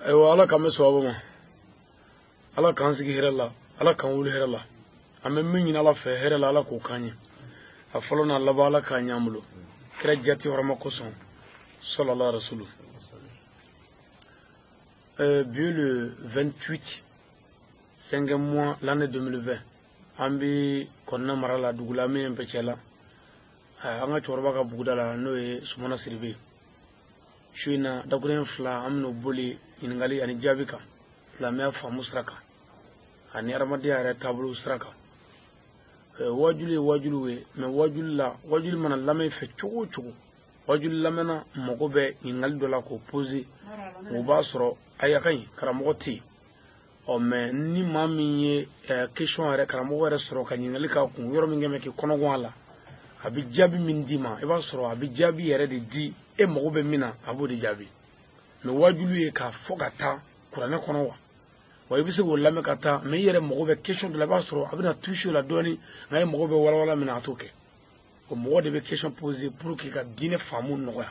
ايوه على كم سوابه ما على كان سجى هرلا على كان ولي هرلا أما من على فهرلا على كوكاني أفلون الله بالا كان يعملو كرجتي ورما كوسون صلى الله رسوله le 28 5 mois l'année 2020 ambi konna marala dugula men pechela anga chorba ka bugdala no e sumana sirbe shuina daguren fla amno boli ingali ani jabika islamia fa musraka ani armadi ara tablu usraka wajulu we me wajul mana lame fe chugu wajul lamana mogobe ingali dola ko poser o basro ayakai karamoti o me ni mami question ara karamogo resro kanyingali ka ku yoro mingeme ki kono gwala abi jabi min dima e basro abi jabi yere de di e mogobe mina abodi jabi me wajulu e ka fogata kurane kono wa ibise wala kata me yere mogobe question de la basro abina toucher la doni ngay mogobe wala mina atoke o mogode be question poser pour que ka dine famu noya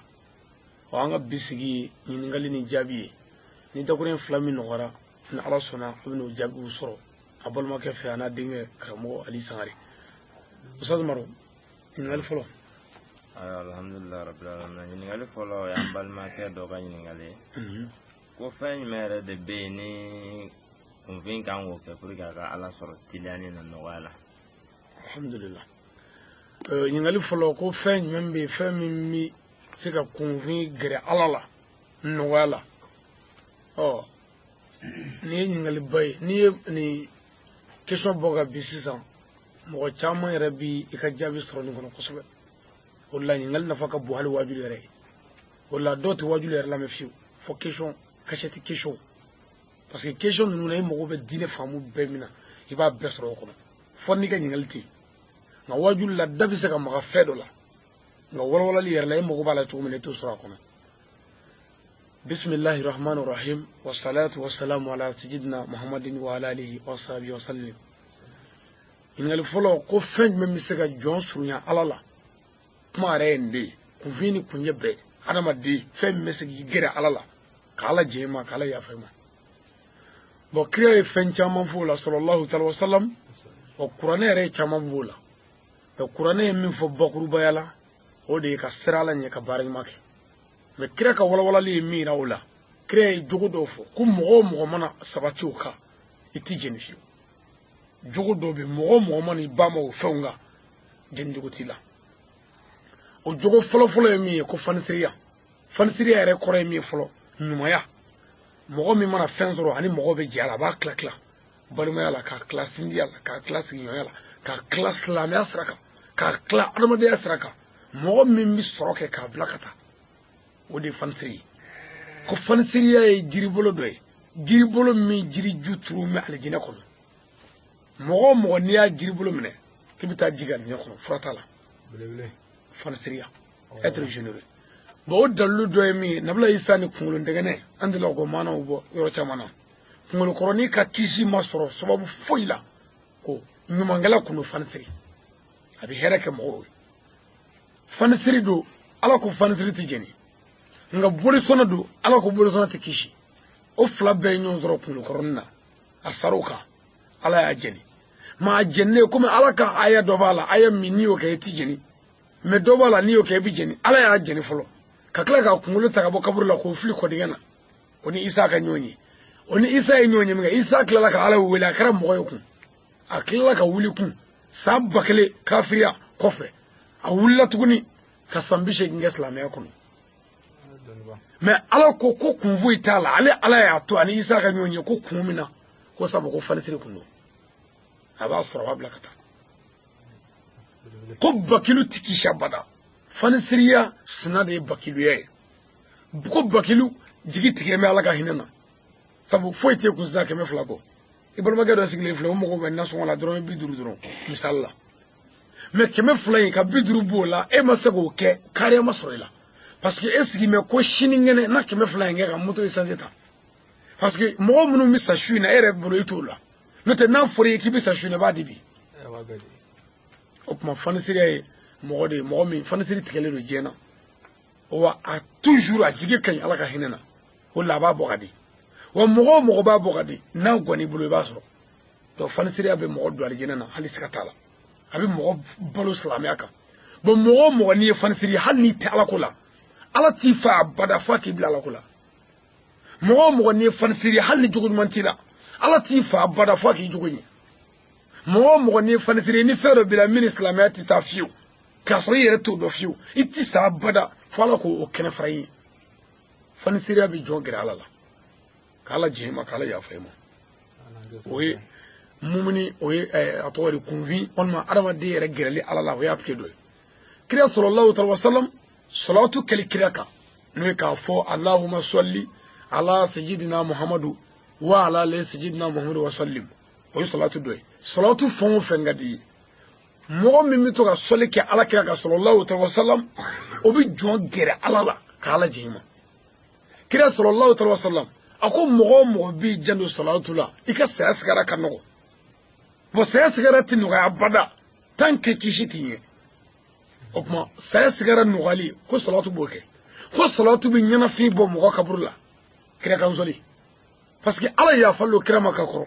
o anga bisigi ningali ni jabi ni daguren flami nogara na ala sona abino jabi usoro abol ma ke fe ana dinge karamo ali sangari ustaz maro ningali folo alhamdulillah rabbil alamin ningali folo ya bal ma ke do ga ningali ko fe mere de be ni convain kan wo ke pour ga ala soro tilani na nogala alhamdulillah ningali folo ko fe membe fe mimi sika convain gere alala nogala oh ni ningali bay ni question boga bisisan mo chama rabi ikajabi soro ni kono kosobe wallahi ningal nafaka bu hal wajul yare walla doti wajul yare la me fiu fo question kacheti question parce que question nous lay mo be dine famu be mina iba besro kono fo ni ga ningalti nga wajul la dabisa ka ma fedo la nga wala li yare lay mo bala to mene to soro kono بسم الله الرحمن الرحيم والصلاة والسلام على سيدنا محمد وعلى آله وصحبه وسلم إن الفلو كفن من مسكا جون سرنا على الله ما رأيندي كفيني كنيه بيد أنا ما دي فين مسكا يجري على الله كلا جيما كلا يفهمه بكرة فين جامن فولا صلى الله عليه وسلم وقرآن رأي جامن فولا وقرآن من فبكرو بيالا ودي كسرالة نيكبارين ماك me kira ka wala li mira wala kire jogo do fo ku mogo mana sabati o ka iti jenifi jogo do be mogo mana ibama o fonga jenjugo tila o jogo folo mi ko fansiriya re kore mi folo nyumaya mogo mi mana fenzoro ani mogo be jala ba kla baluma yala ka class india ka class nyoyala ka class la mi asraka ka kla adamade asraka mogo mi soroke ka blakata odi fansiri ko fansiri ay jiribolo doy jiribolo mi jiri jutru mi aljina kono mogo ni ya jiribolo mine kibita jigal ni kono fratala bele fansiri être généreux bo dalu doy mi nabla isani kungulu ndegene andilo go mana ubo yoro chamana kungulu koroni ka kisi masoro sababu foila ko nyumangala kuno fansiri abi herake mogo fansiri do ala ko fansiri tijeni nga boli sona do ala ko boli sona tikishi o fla be nyon zoro kunu koronna asaruka ala ya jeni ma jenne kuma ala ka aya do bala aya minio ke tijeni me do bala niyo ke bi jeni ala ya jeni folo kakla ka kungulu taka bo kaburu la ko fli ko digana oni isa ka nyonyi oni isa e nyonyi mga isa kala ka ala wela kara mo yoku akla ka wuli kun sabakle kafiriya kofe a wulla tuguni ka sambishe ngesla me kono mais ala ko kunvu itala ala ya to ani isa ka nyonye ko kumina ko sabo ko fanitire kuno aba sura blakata ko bakilu tikisha bada fanisiriya sinade bakilu ye ko bakilu jigi tike me ala ka hinana sabo foite ku zaka me flago ibal magado sigle flago mo ko ben naso wala dron bi duru misalla mais keme flay ka bi duru bola e masago ke kare masroila parce que est-ce qu'il me ko shiningene na keme flying ga moto isazeta parce que mo munu mi sachu na ere bolo itola no te na fori ki bi sachu na ba dibi o ma fanisiri mo mi fanisiri tikele do jena wa a toujours a jige kan ala ka hinena o la ba bogadi wa mogo ba bogadi na goni bulu ba so to fanisiri abe mogo do aljina na hali sikatala abi mogo balo islamiya kan bo mogo ni fanisiri hal ni ta ala kula ala ti fa bada fa ki bila ala kula mogo ni fanisiri hal ni jugu mantila ala ti fa bada fa ki jugu ni mogo ni fanisiri ni fero bila min islamiya ti ta fiu ka so yere to do fiu iti sa bada fala ko o kene frayi fanisiri abi jongere ala la kala jema kala ya fayma oye mumuni oye atori kunvi onma adama de yere gereli ala la ya pkedo kriya sallallahu alaihi wasallam salatu kalikiraka no ka fo allahumma salli ala sayyidina muhammadu wa ala ali sayyidina muhammadu wa sallim oye salatu doy salatu fon fengadi mo mimi to ka soli ke ala kira ka sallallahu alaihi wasallam obi jon gere ala la kala jema kriya sallallahu alaihi wasallam ako mogo bi jando salatu la ika sayasgara kanogo bo sayasgara tinuga abada tanke kishitiye opma sayasgara nugali ko salatu boke ko salatu bi nyana fi bo mogo kaburla kire kanzoli parce que ala ya fallo kirama ka koro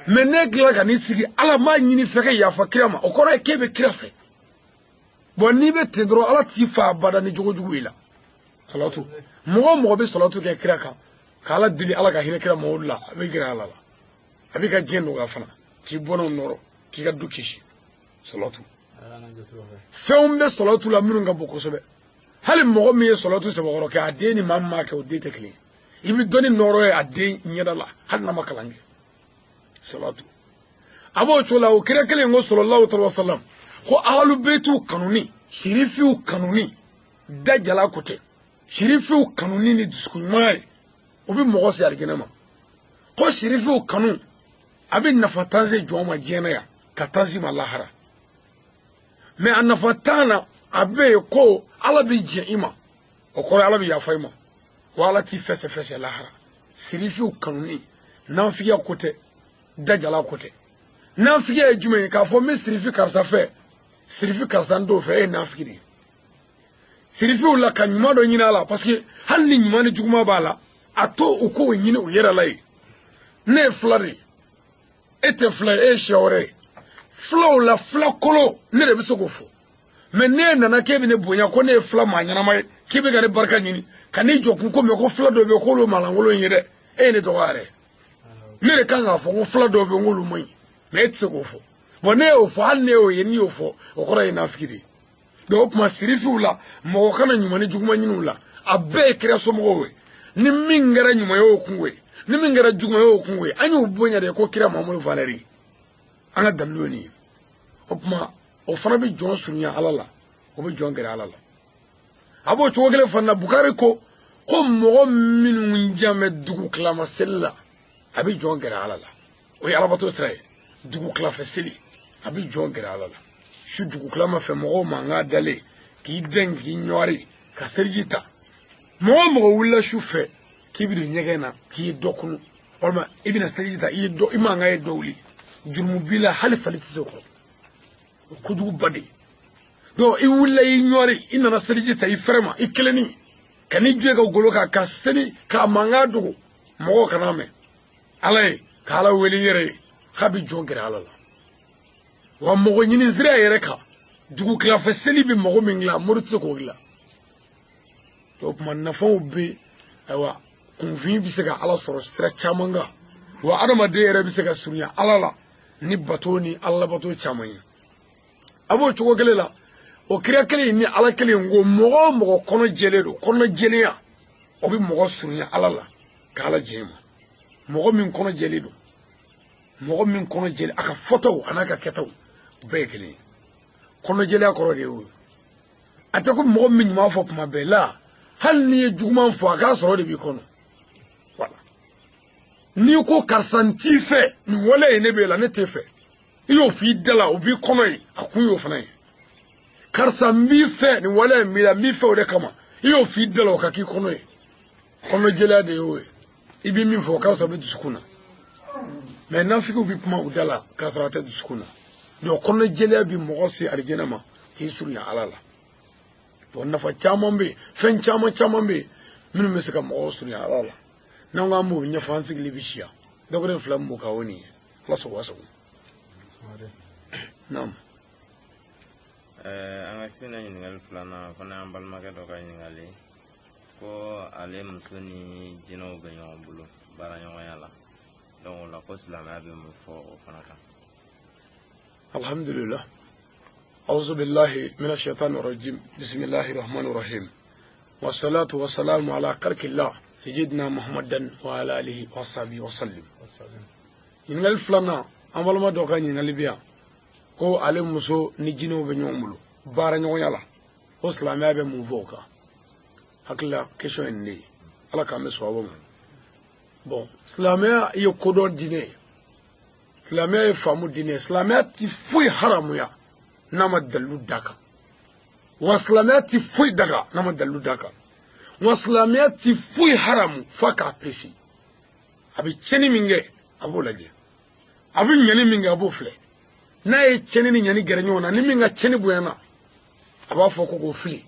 menne gila ka ni sigi ala ma nyini feke ya fa kirama o koro kebe kirafe bo ni be tedro ala ti fa abada ni jogo ila salatu mogo be salatu ke kiraka kala dili ala ka hine kira mawla abi gira ala la abi ka jenno ga fana ki bono noro ki ga dukishi salatu feumbe salatu la munu nga boko sobe hali mogo mi salatu se bogoro ka adeni mamma ke o dete kli ibi doni noro e ade nyada la hal na makalange salatu abo chola o kira kele ngo sallallahu alaihi wasallam ko ahlu baitu kanuni shirifu kanuni dajala kote shirifu kanuni ni diskunmai obi mogo se argina ma ko shirifu kanu abi nafatanze joma jena ya katanzi malahara me anafatana abe ko ala bi jeima o ko ala bi yafaima wala ti fese lahara shirifu kanuni nan fiya kote dajala kote nan fiya jume ka fo mistrifi karsa fe shirifu karsa ndo fe nan fikiri shirifu la kanyuma do nyina la parce que hal ni nyuma ni juguma bala ato uko nyine uyera lai ne flari ete flari shawre flow la flakolo ne de biso gofo me ne nana kebi ne bonya ko ne fla manyana mai kebe ga ne barka nyini kani jokun ko me ko fla do be ko lo malangolo nyire ne to ware ne de kanga fo ko fla do be ngolu mai me etse gofo bo ne o fo han ne o yeni o fo o ko ray na fikiri do ma sirifu la mo kana nyuma ne juguma nyinu la abe kre so mo we ni mingara nyuma yo kunwe ni mingara juguma yo kunwe anyu bonya de ko kira mamulu valeri anga daloni opma o fana bi jon sunya alala o bi jon gara alala abo chogele fana bukari ko mo minu njame dugu klama sella abi jon gara alala o ya alabato stray dugu klafa seli abi jon gara alala shu dugu klama fe mo manga dale ki dengi nyori ka serjita mo wula shufe kibiru nyegena ki dokunu walma ibina serjita i do imanga e dowli jurmu bila halifa litizoko kudu badi do i wula i nyori inana serjita i frema i keleni kani jega goloka ka seni ka manga dugu mo kaname alay kala weli yere khabi jongere alala wa mo nyini zira yere ka dugu klafa seli bi mo mingla murutse ko gila to kuma nafon be awa kunfi bi se ka ala soro stra chamanga wa adama de yere bi se ka sunya alala ni batoni alla bato chamanya abo chugo gelela o kriya kele ni ala kele ngo mo kono jeledo kono jeleya obi mo sunya alala kala jema mo min kono jeledo mo min kono jele aka foto anaka ketaw be kele kono jeleya koro de wo atako mo min ma fo kuma be la hal ni jugman fo aka soro de bi kono wala ni ko karsanti fe ni wala ene be la ne te fe iyo fi dala obi kono yi akun yo fana yi karsambi fe ni wala mi fe o de kama iyo fi dala o ka ki kono yi kono jela de yo ibi mi fo ka so be dusukuna mais na fi ko bi kuma o dala ka so ata dusukuna do kono jela bi mo si arjena ma ki suru ya alala bon nafa caman be fen caman be minnu bɛ se ka mɔgɔw surunya ala la n'an k'an b'o ɲɛfɔ an sigili bi siya dɔgɔden fila min b'o kan o nin ye ala sago a sago naam an ka sina ɲininkali filanan fana y'an balimakɛ dɔ ka ɲininkali ko ale muso ni jinɛw bɛ ɲɔgɔn bolo baaraɲɔgɔnya la donc o la ko silamɛya bɛ mun fɔ o fana kan alhamdulillah a'udhu billahi minash shaitanir rajim bismillahir rahmanir rahim wassalatu wassalamu ala khalqillah sayyidina muhammadan wa ala alihi wa sahbihi wa sallim ɲininkali filanan an balima dɔ ka ɲininkali bi yan ko ale muso ni jinɛw bɛ ɲɔgɔn bolo baaraɲɔgɔnya la ko silamɛya bɛ mun fɔ o kan hakilila question ye nin de ye ala k'an bɛ sababu ma bon silamɛya ye kodɔn diinɛ ye silamɛya ye faamu diinɛ ye silamɛya ti foyi haramuya n'a ma dalilu d'a kan wa silamɛya ti foyi daga n'a ma dalilu d'a kan wa silamɛya ti foyi haramu f'a k'a pesi a bɛ tiɲɛni min kɛ a b'o lajɛ a bɛ ɲani min kɛ a b'o filɛ n'a ye tiɲɛni ni ɲani gɛrɛ ɲɔgɔn na ni min ka tiɲɛni bonyana a b'a fɔ ko k'o fili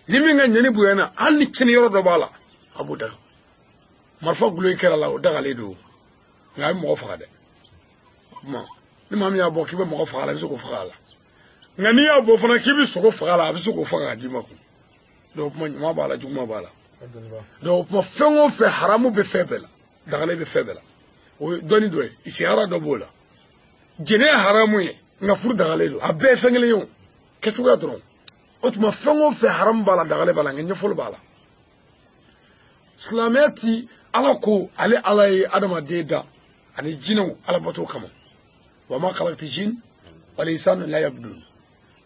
ni min ka ɲani bonyana hali ni tiɲɛni yɔrɔ dɔ b'a la a b'o daga marifa gulo in kɛra la o dagalen don nka a bɛ mɔgɔ faga dɛ o tuma ni maa min y'a bɔ k'i bɛ mɔgɔ faga la i bɛ se k'o faga a la nka n'i y'a bɔ fana k'i bɛ sogo faga la a bɛ se k'o faga k'a d'i ma kun donc o tuma ɲuman b'a la juguman b'a la donc o tuma fɛn o fɛn haramu bɛ fɛn bɛɛ la dagalen bɛ fɛn bɛɛ la o ye dɔnni dɔ ye isihara dɔ b'o la jɛnɛ ye haramu ye nka furu dagalen don a bɛɛ ye fɛn kelen ye o kɛcogoya dɔrɔn o tuma fɛn o fɛn haramu b'a la dagalen b'a la nka ɲɛfɔli b'a la silamɛya ti ala ko ale ala ye adamaden da ani jinɛw ala bato kama wa ma khalaqti jin wal insana la yabdun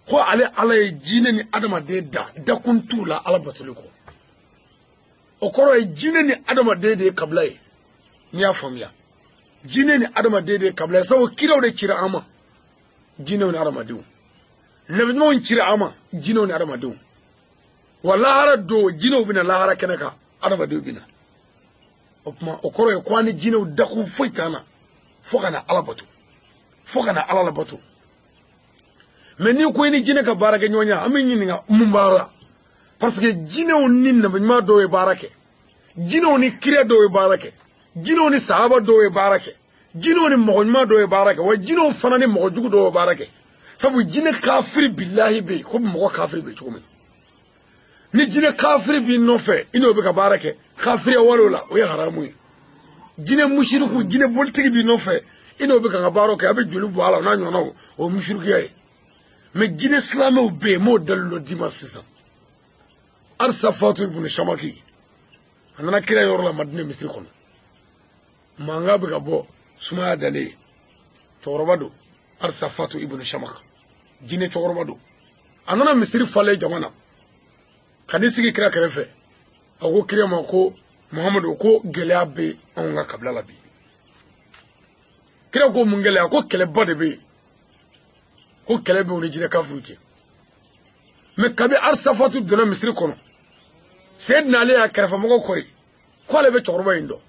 ko ale ala ye jinɛ ni adamaden da dakun t'u la ala batoli kɔ o kɔrɔ ye jinɛ ni adamaden de ye kabila ye n'i y'a faamuya jinɛ ni adamaden de ye kabila ye sabu kiraw de cira an ma jinɛw ni adamadenw nabiɲumanw cira an ma jinɛw ni adamadenw wa lahara don jinɛw bɛna lahara kɛnɛ kan adamadenw bɛna o tuma o kɔrɔ ye ko an ni jinɛw dakun foyi t'an na fo ka na ala bato fo ka na ala la bato mɛ n'i ko i ni jinɛ ka baara kɛ ɲɔgɔn ye an bɛ ɲininka mun b'a la parce que jinɛw ni nabiɲuman dɔw ye baara kɛ jinɛw ni kira dɔw ye baara kɛ jinɛw ni sahaba dɔw ye baara kɛ jinɛw ni mɔgɔ ɲuman dɔw ye baara kɛ wa jinɛw fana ni mɔgɔ jugu dɔw ye baara kɛ sabu jinɛ kafiri bilahi bɛ yen komi mɔgɔ kafiri bɛ yen cogo min ni jinɛ kafiri b'i nɔfɛ i n'o bɛ ka baara kɛ kafiriya walew la o ye haramu ye jinɛ musiriku jinɛ bolitigi b'i nɔfɛ i n'o bɛ ka ka baaraw kɛ a bɛ joli bɔ a la o n'a ɲɔgɔnnaw o ye musirikiya ye mɛ jinɛ silamɛw bɛ yen m'o dalilu dɔ d'i ma sisan alisa fatu ibn shamaki a nana kira yɔrɔ la madinɛ misiri kɔnɔ mankan bɛ ka bɔ sumaya dalen cɛkɔrɔba don alisa fatu ibn shamaka jinɛ cɛkɔrɔba don a nana misiri falen jama na ka n'i sigi kira kɛrɛfɛ a ko kira ma ko muhamadu ko gɛlɛya bɛ anw ka kabila la bi kira ko mun gɛlɛya ko kɛlɛba de bɛ yen ko kɛlɛ bɛ o ni jinɛ kafiriw cɛ mɛ kabi alisa fatu donna misiri kɔnɔ seyidina ale y'a kɛrɛfɛmɔgɔw kɔri ko ale bɛ cɛkɔrɔba in dɔn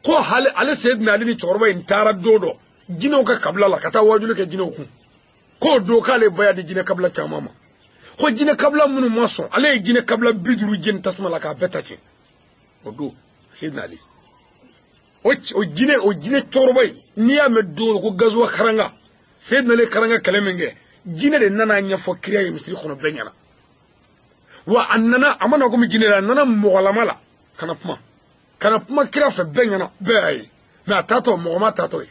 ko ale seyidina ale ni cɛkɔrɔba in taara don dɔ jinɛw ka kabila la ka taa wajuli kɛ jinɛw kun k'o don k'ale baya di jinɛ kabila caman ma ko jinɛ kabila minnu ma sɔn ale ye jinɛ kabila 50 jeni tasuma la k'a bɛɛ ta cɛ o don seyidina ale o jinɛ cɛkɔrɔba in n'i y'a mɛn don ko gazuwa karanga seyidina ale karanga kɛlɛ min kɛ jinɛ de nana ɲɛfɔ kira ye misiri kɔnɔ bɛɛ ɲɛna wa a mana komi jinɛ la a nana mɔgɔlama la kana kuma kira fɛ bɛɛ ɲɛna bɛɛ y'a ye mɛ a taatɔ mɔgɔ ma taatɔ ye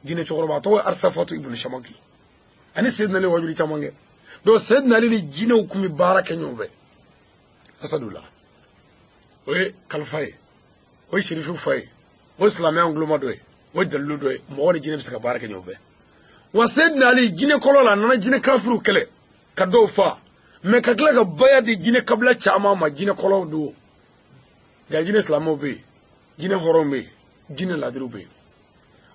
jinɛ cɛkɔrɔba a tɔgɔ ye arisafatu ibn shamaki ani seyidina ale wajuli caman kɛ donc seyidina ale ni jinɛw kun bɛ baara kɛ ɲɔgɔn fɛ asadula o ye kalifa ye o ye sherifu fa ye o ye silamɛya nguloma dɔ ye o ye dalilu dɔ ye mɔgɔ ni jinɛ bɛ se ka baara kɛ ɲɔgɔn fɛ wa seyidina ale jinɛ kɔlɔ la a nana jinɛ kafiriw kɛlɛ ka dɔw fa mɛ ka tila ka baya di jinɛ kabila caman ma jinɛ kɔlɔw don nka jinɛ silamɛw bɛ yen jinɛ hɔrɔnw bɛ yen jinɛ ladiriw bɛ yen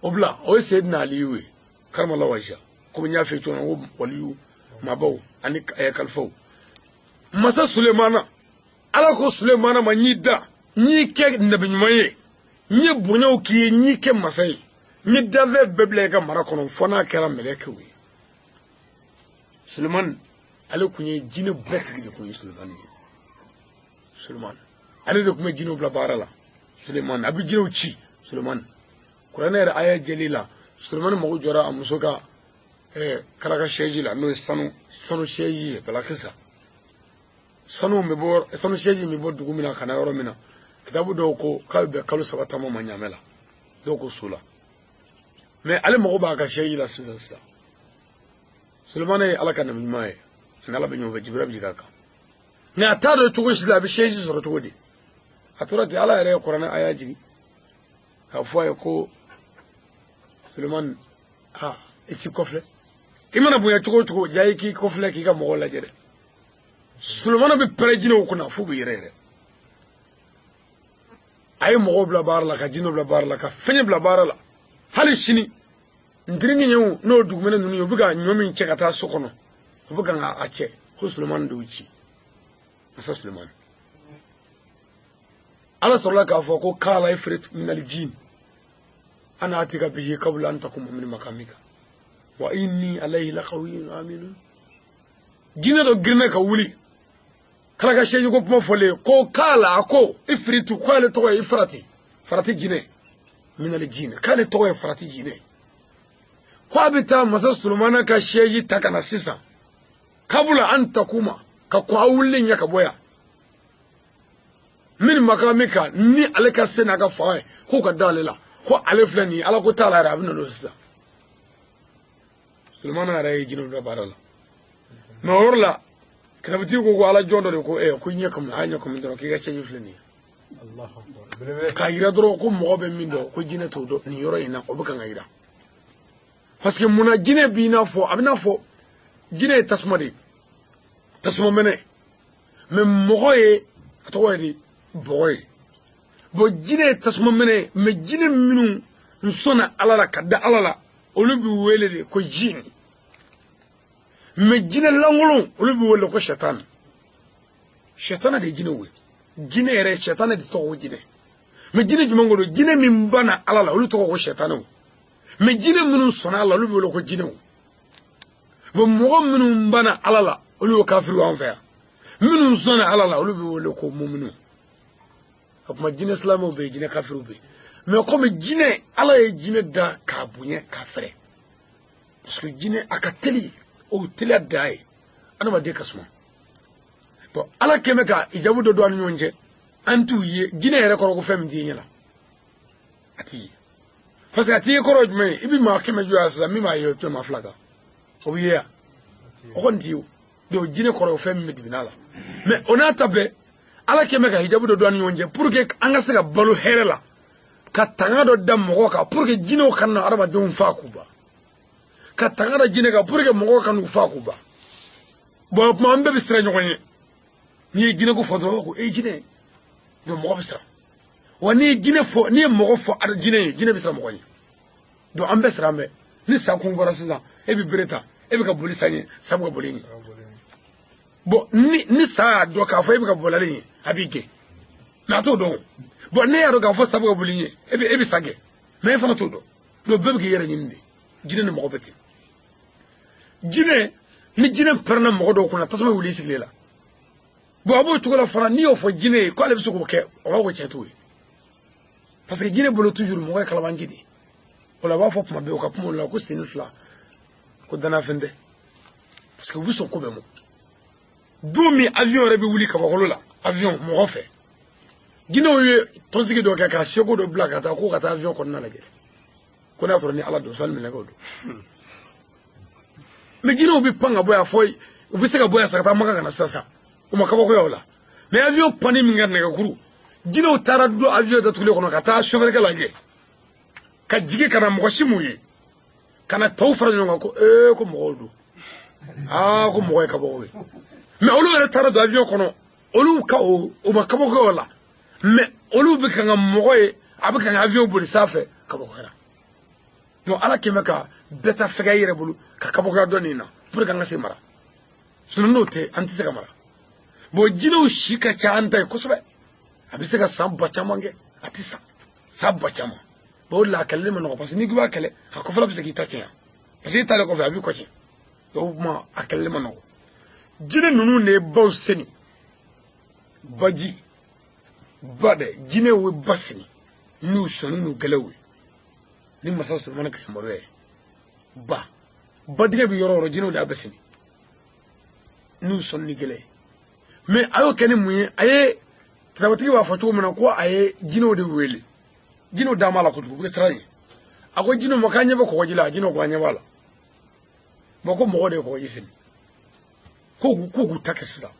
o bila o ye seyidina aliyu ye karamala wajja komi n y'a f'i ye cogo min na ko waliyu maabaw ani kalifaw masa sulemana ala ko sulemana ma n y'i da n y'i kɛ nabiɲuman ye n ye bonyaw k'i ye n y'i kɛ masa ye n ye danfɛn bɛɛ bila i ka mara kɔnɔ fo n'a kɛra mɛlɛkɛw ye sulemani ale kunye jine betigi de kunye Suleiman ale de kuma jine bla barala Suleiman abi jine uchi Suleiman Qur'an era aya jalila Suleiman mago jora amusoka kala ka sheji la no sanu sheji bala kisa sanu sheji mi bor dugumina kana yoro mina kitabu do ko kalbe kalu sabata mo manyamela do ko sula mais ale mago ba ka sheji la sisa Suleiman ala kana mi mai ngala be nyoba jibril bi kaka ne atado to goshi la bi sheji soro to godi aturati ala ere Qur'an aya jigi ka foye ko Suleiman iti kofle imana buya chuko jayi ki kofle ki ka mo la jere Suleiman bi prejino ko na fu bi yere ay mo bla bar la ka jino bla bar la ka fenye bla bar la hali shini ndiringi nyu no dugumene nunu yo biga nyomi nchekata sokono biga nga ache ko Suleiman do uchi asa Suleiman ala solla ka fo ko kala ifrit min aljin ana atika bihi qabla an takum min makamika wa inni alayhi laqawiyyun amin jina do girna ka wuli kala ka sheju ko mo fole ko kala ko ifritu ko ale to farati jine min aljin kala to farati jine ko abita masa Sulemana ka sheji takana sisa kabula an takuma ka ko awullin ya ka boya min makamika ni alaka sena ka fa ko ka dalela ko ale flani ala ko taala ra abna no sisa Sulemana ray jinu da barala no orla kabati ko ala jondo ko ko nyakam anya ko ndoro ki ga cheji flani Allahu akbar ka ira doro ko mo be mindo ko jine to do ni yoro ina ko buka ngaira parce que muna jine bi na fo abina fo jine tasma mene mais moye to wadi boy bo jine tasma mene me jine minu nsona alala kadda alala olubi welede ko jini me jine langolo olubi wele ko shaitan de jine we jine ere shaitan de to jine me jine jumangolo jine min bana alala olu to ko shaitan me jine minu sona alala olubi wele ko jine bo mo minu bana alala olu kafiru anfa minu sona alala olubi wele ko mu'minu akuma jine islamo be jine kafiru be mais comme jine ala e jine da ka bunye ka fere parce que jine akateli o tele dai anama de kasma to ala kemeka ijabu do do an nyonje antu ye jine ere ko fem di nyala ati parce que ati ko ro me ibi ma kemeju asa mi ma yo to ma flaga o ye o ndiu do jine ko fem mi dibinala mais onata be ala kemeka hijabu do an nyonje pour que anga sega balu herela ka tanga do dam mo ka pour que jino kanna araba don fa kuba ka tanga da jine ka pour que mo kanu fa kuba bo ma mbe bisra nyokonye ni jine ko fodro ko e jine do mo bisra wani jine fo ni mo fo ar jine bisra mo konye do ambe sra mbe ni sa kun gora siza e bi breta e bi ka boli sanye sabu ka boli ni bo ni sa do ka fo e bi ka bolale abike na to do bo ne yaro ga fo sabu ka boli ni e bi sage me fa na to do bebe ke yere nyinde jine ne mo beti jine ni jine perna mo do kuna tasma wuli siglela bo abo to la fara ni o fo jine ko ale bisu ko ke o wa chetu parce que jine bolo toujours mo kala bangidi wala ba fo puma be o ka puma la ko steni fla ko dana fende parce que bisu ko be mo domi avion rebe wuli ka ba la avion mo o fe jine o ye tonsigi do ka shego do black ata ko kata avion ko na la gele ko na to ni ala do salmi la godo me jino bi panga boya foy ubi sega boya sakata maka kana sasa o makaba ko yola me avion pani minga ne kuru jino tara do avion da tule kono kata chauffeur ka lage ka jige kana mo shimuye kana tawfara nyonga ko ko mo do ko mo ka bo we me olu re tara do avion kono olu ka o makaba ko yola me olu bi kanga mo e abika avion boli safe ka bo kara do ala kemeka beta fega yere bulu ka kaboka donina pour nga se mara sunu note anti se mara bo jino shika cha anta ko sobe abise ka samba chamange atisa samba chama bo la kalima no parce ni gwa kale ha ko fala bise ki tatia parce que tale ko fa bi ko ci do ma akalima no jinɛ ninnu de ye baw seni baji ba dɛ jinɛ ye ba seni n'u sɔnni n'u gɛlɛw ye ni masa Solomana ka yamaruya ye ba digɛ bɛ yɔrɔ o yɔrɔ jinɛw de y'a bɛɛ seni n'u sɔnni ni gɛlɛ mais a y'o kɛ ni mun ye a ye kitabatigi b'a fɔ cogo min na ko a ye jinɛw de wele jinɛw da m'a la kojugu u bɛ siran ye a ko jinɛw ma k'an ɲɛ bɛ kɔgɔji la jinɛw ko an ɲɛ b'a la bon ko mɔgɔ de ye kɔgɔji seni ko k'u ta kɛ sisan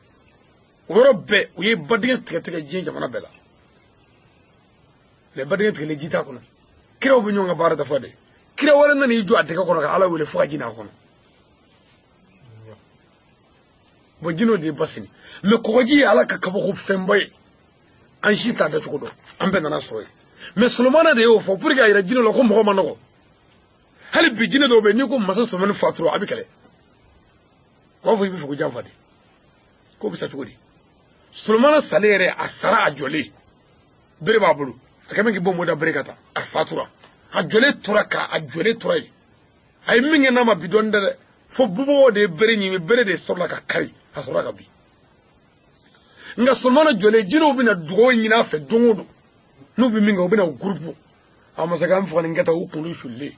o yɔrɔ bɛɛ u ye ba digɛ tigɛ diɲɛ jamana bɛɛ la mais ba digɛ tigɛlen ji t'a kɔnɔ kiraw bɛ ɲɔgɔn ka baara dafa de kira wɛrɛ nana y'i jɔ a dingɛ kɔnɔ ka ala wele fo ka ji n'a kɔnɔ bon jinɛw de ye ba seni mais kɔgɔji ye ala ka kabako fɛnba ye an si t'a dacogo dɔn an bɛɛ nana sɔrɔ yen mais Solomana de y'o fɔ pour que a yira jinɛw la ko mɔgɔ ma nɔgɔ hali bi jinɛ dɔw bɛ yen n'i ko masa Solomana fatura a bɛ kɛlɛ u b'a fɔ i bɛ fɛ ko janfa de ko bɛ sa cogo di Solomana salen yɛrɛ a sara a jɔlen bere b'a bolo a kɛ mɛ k'i bɔ mɔda bere ka taa a fatura a jɔlen tora yen a ye min kɛ n'a ma bi dɔɔni dɛ fo bubagaw de ye bere ɲimi bere de sɔrɔla ka kari a sɔrɔla ka bin nka Solomana jɔlen jinɛw bɛna dugawu ɲini a fɛ don o don n'u bɛ min kɛ u bɛna gurupu a masakɛ an faga nin kɛ tan u kunkolo sulilen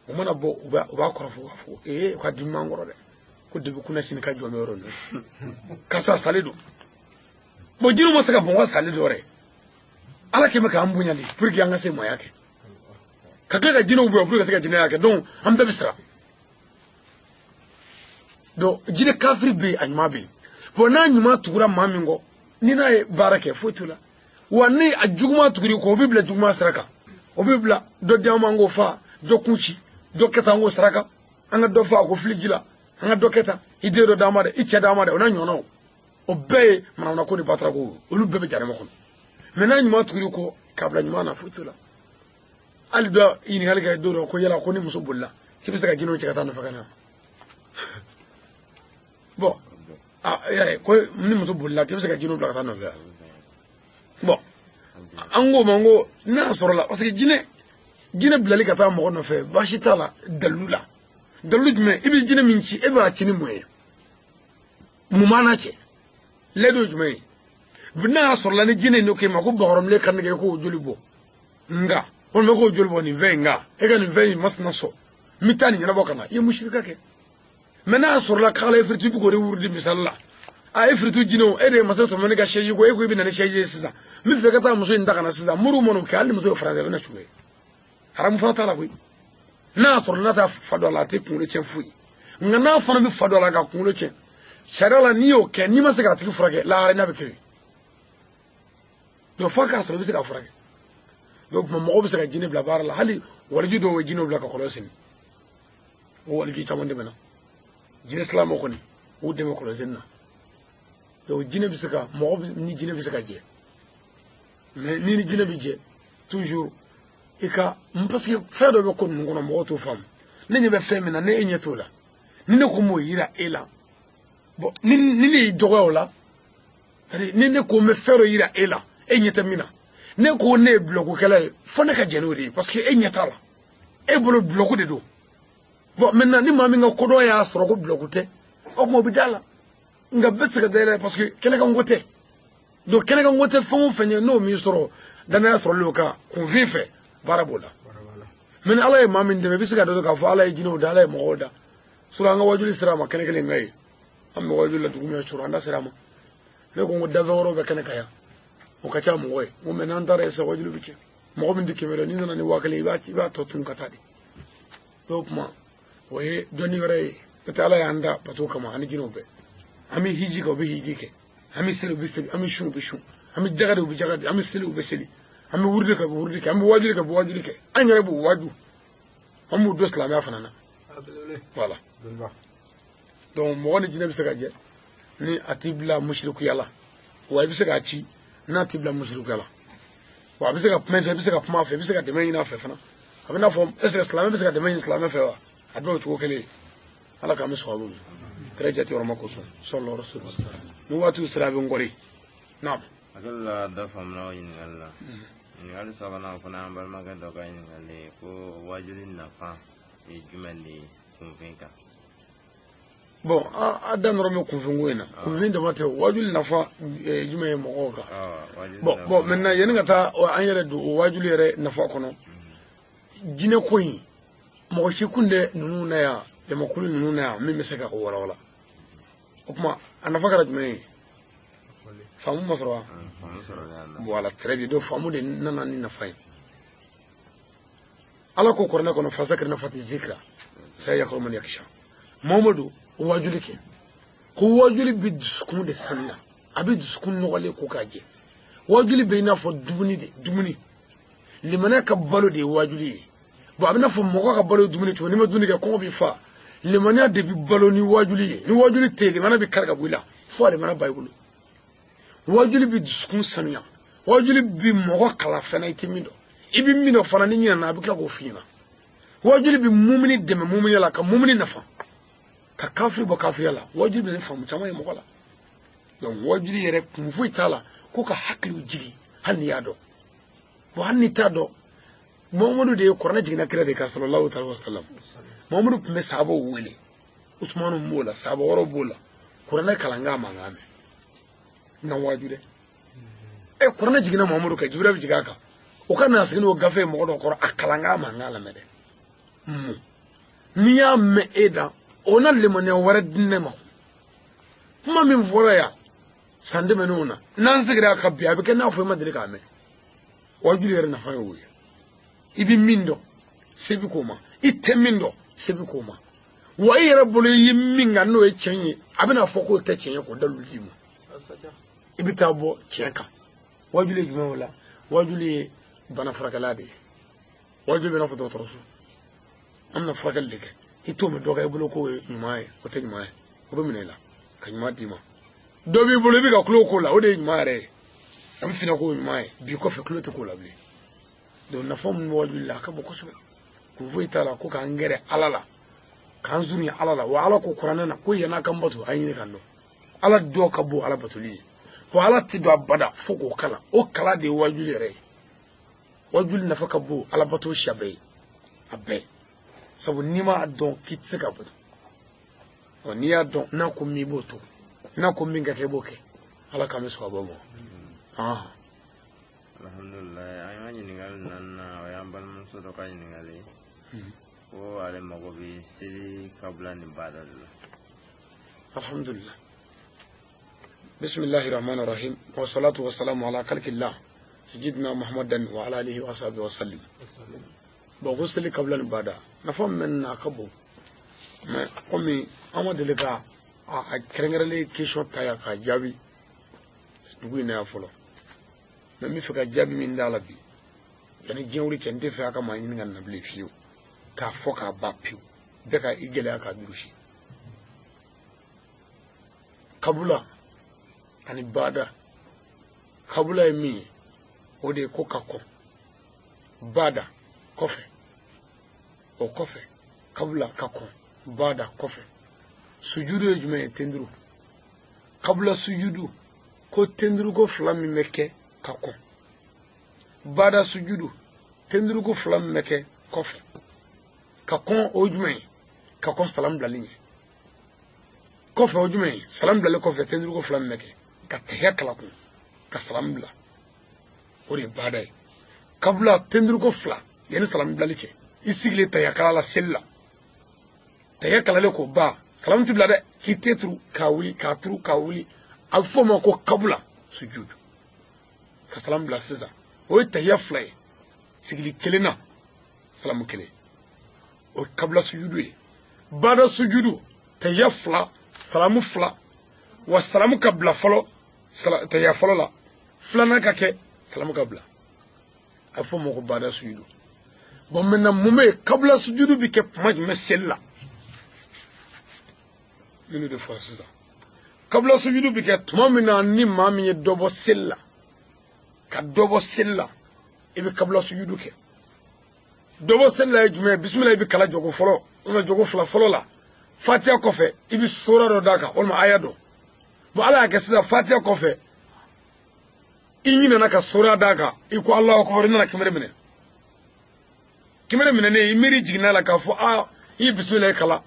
u mana bɔ u b'a kɔrɔfɔ u b'a fɔ u ka dimi an kɔrɔ dɛ ko debi kunna sini ka jɔn bɛ yɔrɔ min k'a sɔrɔ a salen don bon jinɛw ma se ka bɔn ka salen dɔ wɛrɛ ala kɛmɛ k'an bonya de pour que an ka se mɔya kɛ ka tila ka jinɛw bonya pour que ka se ka jinɛya kɛ donc an bɛɛ bɛ siran donc jinɛ kafiri bɛ yen a ɲuman bɛ yen bon n'a ɲuman tugura maa min kɔ ni n'a ye baara kɛ foyi t'o la wa ni a juguman tuguri kɔ o bɛ bila juguman sira kan o bɛ bila dɔ di an ma an k'o fa dɔ kun ci dɔ kɛ tan an k'o sira kan an ka dɔ fa a ko fili ji la an ka dɔ kɛ tan i den dɔ d'a ma dɛ i cɛ d'a ma dɛ o n'a ɲɔgɔnnaw o bɛɛ ye manamana ko ni batara ko olu bɛɛ bɛ jarama kɔnɔ mais n'a ɲuman tuguri kɔ k'a bila ɲuman na foyi t'o la hali dɔ ɲininkali kɛ don dɔ ko yala ko ni muso bolila k'i bɛ se ka jinɛw cɛ ka taa nɔfɛ ka na bon ko ni muso bolila k'i bɛ se ka jinɛw bila ka taa nɔfɛ bon an ko ma n ko n'a sɔrɔla parce que jinɛ bilali ka taa mɔgɔ nɔfɛ baasi t'a la dalilu la dalilu jumɛn i bɛ jinɛ min ci e b'a ci ni mun ye mun b'a n'a cɛ lɛdo jumɛn ye n'a y'a sɔrɔla ni jinɛ in de k'e ma ko bakɔrɔnbilen kan k'e k'o joli bɔ nka walima k'o joli bɔ nin fɛn in nka e ka nin fɛn in masina sɔn n bɛ taa nin ɲɛnabɔ ka na i ye musirika kɛ mais n'a y'a sɔrɔla k'ala efiritu bɛ k'o de wurudi misali la a efiritu jinɛw e de ye masa Solomana ka sɛji ko e ko i bɛ na ni sɛji ye sisan n bɛ fɛ ka taa muso in ta ka na sisan muru man'o kɛ hali ni muso ye faransɛ bɛ na cogo ye haramu fana t'a la koyi n'a y'a sɔrɔ n'a t'a fa dɔ a la a tɛ kunkolo tiɲɛ foyi nka n'a fana bɛ fa dɔ a la ka kunkolo tiɲɛ sariya la n'i y'o kɛ n'i ma se k'a tigi furakɛ lahara n'a bɛ kɛ donc fo k'a sɔrɔ i bɛ se k'a furakɛ donc mɔgɔw bɛ se ka jinɛ bila baara la hali waliju dɔw ye jinɛw bila ka kɔlɔn sen o waliju caman dɛmɛna jinɛ silamɛw kɔni u dɛmɛ kɔlɔn sen na donc jinɛ bɛ se ka mɔgɔ ni jinɛ bɛ se ka jɛ mais ni jinɛ bɛ jɛ toujours i ka parce que fɛn dɔ bɛ ko ninnu kɔnɔ mɔgɔw t'o faamu ne ɲɛ bɛ fɛn min na ne e ɲɛ t'o la ni ne ko m'o yira e la bon ni ne y'i dɔgɔya o la ni ne ko n bɛ fɛn dɔ yira e la e ɲɛ tɛ min na ne ko ne ye bulɔkokɛla ye fo ne ka jɛn n'o de ye parce que e ɲɛ t'a la e bolo bulɔko de don bon maintenant ni maa min ka kodɔn y'a sɔrɔ ko bulɔko tɛ o tuma o bɛ d'a la nka bɛɛ tɛ se ka da yɛlɛ parce que kɛnɛkanko tɛ donc kɛnɛkanko tɛ fɛn o fɛn ye n'o m'i sɔrɔ danaya sɔrɔlen o kan kunfin fɛ baara b'o la mais ni ala ye maa min dɛmɛ i bɛ se ka dɔ k'a fɔ ala ye jinɛw da ala ye mɔgɔw da surtout an ka wajuli sera a ma kɛnɛ kelen ka ye an bɛ wajuli la dugu min sɔrɔ an da sera a ma ne ko n ko dafɛ wɔɔrɔ bɛ kɛnɛ kan yan o ka ca mɔgɔ ye n ko mais n'an taara yen sisan wajuli bɛ cɛ mɔgɔ min tɛ kɛmɛ dɔn n'i nana ni 1000 i b'a tɔ tun ka taa de o tuma o ye dɔnni wɛrɛ ye n'o tɛ ala y'an da bato kama ani jinɛw bɛɛ an bɛ hiji kɛ u bɛ hiji kɛ an bɛ seli u bɛ seli an bɛ sun u bɛ sun an bɛ jagadi u bɛ jagadi an bɛ seli u bɛ seli an bɛ wurudi kɛ u bɛ wurudi kɛ an bɛ wajuli kɛ u bɛ wajuli kɛ an yɛrɛ b'u waju an b'u don silamɛya fana na voilà donc mɔgɔ ni jinɛ bɛ se ka jɛ ni a t'i bila musirikuya la wa i bɛ se k'a ci n'a t'i bila musirikuya la wa a bɛ se ka kuma i fɛ i bɛ se ka kuma a fɛ i bɛ se ka dɛmɛ ɲini a fɛ fana a bɛ n'a fɔ est ce que silamɛ bɛ se ka dɛmɛ ɲini silamɛ fɛ wa a bɛɛ o cogo kelen ye ala k'an bɛ sɔn a b'o kɛra jate yɔrɔ ma kosɔn sɔlɔ rasul ni waatiw sera a bɛ n kɔri naam hakili la dɔ faamuna o ɲininkali la ɲininkali sabanan o fana an balimakɛ dɔ ka ɲininkali ye ko wajuli nafa ye jumɛn de ye kunfin kan bon a da nɔrɔ mɛ kunfin na kunfin dama tɛ wajuli nafa jumɛn ye mɔgɔw kan bon maintenant yanni ka taa an yɛrɛ don o wajuli yɛrɛ nafa kɔnɔ jinɛ ko in mɔgɔ si kun tɛ ninnu na yan jamakulu ninnu na yan min bɛ se ka o walawala o kuma a nafa kɛra jumɛn ye faamu ma sɔrɔ wa voilà très bien donc faamu de nana ni nafa ye ala ko kuranɛ kɔnɔ fasakir nafati zikra sayakulu man yaksha mamadu wajuli kɛ ko wajuli bi dusukun de sanuya a bɛ dusukun nɔgɔlen ko k'a jɛ wajuli bɛ i n'a fɔ dumuni limaniya ka balo de ye wajuli ye bon a bɛ n'a fɔ mɔgɔ ka balo ye dumuni cogo n'i ma dumuni kɛ kɔngɔ b'i fa limaniya de bɛ balo ni wajuli ye ni wajuli tɛ yen limaniya bɛ kari ka bɔ i la fo a limaniya ba i bolo wajuli bɛ dusukun sanuya wajuli bɛ mɔgɔ kala fana i tɛ min dɔn i bɛ min dɔn fana ni ɲinɛna a bɛ tila k'o f'i ɲɛna wajuli bɛ mumuni dɛmɛ mumuni la ka mumuni nafa ka kafiri bɔ kafiriya la wajuli bɛ ne faamu caman ye mɔgɔ la donc wajuli yɛrɛ kun foyi t'a la ko ka hakiliw jigi hali n'i y'a dɔn bon hali n'i t'a dɔn Muhamadu de ye kuranɛ jiginna kira de kan sallallahu alaihi wasallam Muhamadu tun bɛ sahabaw wele Usmanu b'o la sahaba wɛrɛw b'o la kuranɛ kalan k'a mankan mɛn na waju dɛ kuranɛ jiginna Muhamadu kan Jibril bɛ jigin a kan o ka na sigi n'o gafe ye mɔgɔ dɔ kɔrɔ a kalan k'a mankan lamɛn dɛ n'i y'a mɛn e da o na limaniya wɛrɛ di ne ma kuma min fɔra yan san tɛmɛnenw na n'an sigira ka bi a bɛ kɛ n'a fɔ i ma deli k'a mɛn wajuli yɛrɛ nafa ye o ye i bɛ min dɔn se bi k'o ma i tɛ min dɔn se bi k'o ma wa i yɛrɛ bolo i ye min kan n'o ye tiɲɛ ye a bɛna fɔ k'o tɛ tiɲɛ ye k'o dalu d'i ma i bɛ taa bɔ tiɲɛ kan wajuli ye jumɛn o la wajuli ye bana furakɛla de ye wajuli bɛ n'a fɔ dɔgɔtɔrɔso an bɛna furakɛli de kɛ i t'o mɛn dɔ kɛ i bolo k'o ye ɲuman ye o tɛ ɲuman ye o bɛ minɛ i la ka ɲuman d'i ma dɔ b'i bolo i bɛ ka kulo k'o la o de ye ɲuman yɛrɛ ye a bɛ finɛ k'o ɲuman ye bi kɔfɛ kulo tɛ k'o la bilen donc nafa min bɛ wajuli la a ka bon kosɛbɛ kun foyi t'a la ko k'an gɛrɛ ala la k'an surunya ala la wa ala ko kuranɛ na ko yan'a kan bato a ɲini kan dɔn ala dɔ ka bon ala batoli ye bon ala tɛ don a bada fo k'o kala o kala de ye wajuli yɛrɛ ye wajuli nafa ka bon ala bato siya bɛɛ ye a bɛɛ sabu n'i m'a dɔn k'i tɛ se ka bato n'i y'a dɔn n'a ko min i b'o to n'a ko min ka kɛ i b'o kɛ ala k'an bɛ sɔn ka bɔ mɔ alhamdulillah an ka ɲininkali naaninan o y'an balimamuso dɔ ka ɲininkali ye ko ale mago bɛ seli kabila ni bada de la alhamdulillah bismillahi rahmani rahim wa salatu wa salamu ala kalkillah sayyidina muhammadan wa ala alihi wa sahbihi wa sallim bon ko seli kabila ni bada nafa min na ka bon mais komi an ma deli ka a kɛrɛnkɛrɛnlen question ta yan k'a jaabi dugu in na yan fɔlɔ mais n bɛ fɛ ka jaabi min d'a la bi yanni diɲɛ wuli cɛ n tɛ fɛ a ka maa ɲini ka na bilen fiyewu k'a fɔ k'a ban pewu bɛɛ ka i gɛlɛya k'a durusi kabula ani bada kabula ye min ye o de ye ko ka kɔn bada kɔfɛ o kɔfɛ kabula ka kɔn bada kɔfɛ sujudu ye jumɛn ye tenduru kabula sujudu ko tenduru ko fila min bɛ kɛ ka kɔn bada sujudu tenduru ko fila min bɛ kɛ kɔfɛ ka kɔn o jumɛn ye ka kɔn salam bilali ɲɛ kɔfɛ o jumɛn ye salam bilali kɔfɛ tenduru ko fila min bɛ kɛ ka tahiya kala kun ka salam bila o de ye bada ye kabula tenduru ko fila yanni salam bilali cɛ i sigilen tahiya kala la seli la tahiya kalalen ko ba salam ti bila dɛ k'i tɛ turu k'a wuli k'a turu k'a wuli a bɛ fɔ o ma ko kabula sujudu ka salam bila sisan o ye tahiya fila ye sigili kelen na salamu kelen o ye kabula sujudu ye bada sujudu tahiya fila salamu fila wa salamu ka bila fɔlɔ tahiya fɔlɔ la filanan ka kɛ salamu ka bila a bɛ fɔ o ma ko bada sujudu bon maintenant mun bɛ yen kabula sujudu bɛ kɛ kuma jumɛn seli la minnu de fɔra sisan kabula sujudu bɛ kɛ tuma min na ni maa min ye dɔ bɔ seli la ka dɔ bɔ seli la i bɛ kabula sujudu kɛ dɔ bɔ seli la ye jumɛn ye bisimila i bɛ kala jogo fɔlɔ walima jogo fila fɔlɔ la fatiha kɔfɛ i bɛ sura dɔ d'a kan walima aya dɔ bon ala y'a kɛ sisan fatiha kɔfɛ i ɲinɛna ka sura d'a kan i ko alahu akbar i nana kɛmɛrɛ minɛ kɛmɛrɛ minɛnen i miiri jiginna la k'a fɔ i ye bisimila kala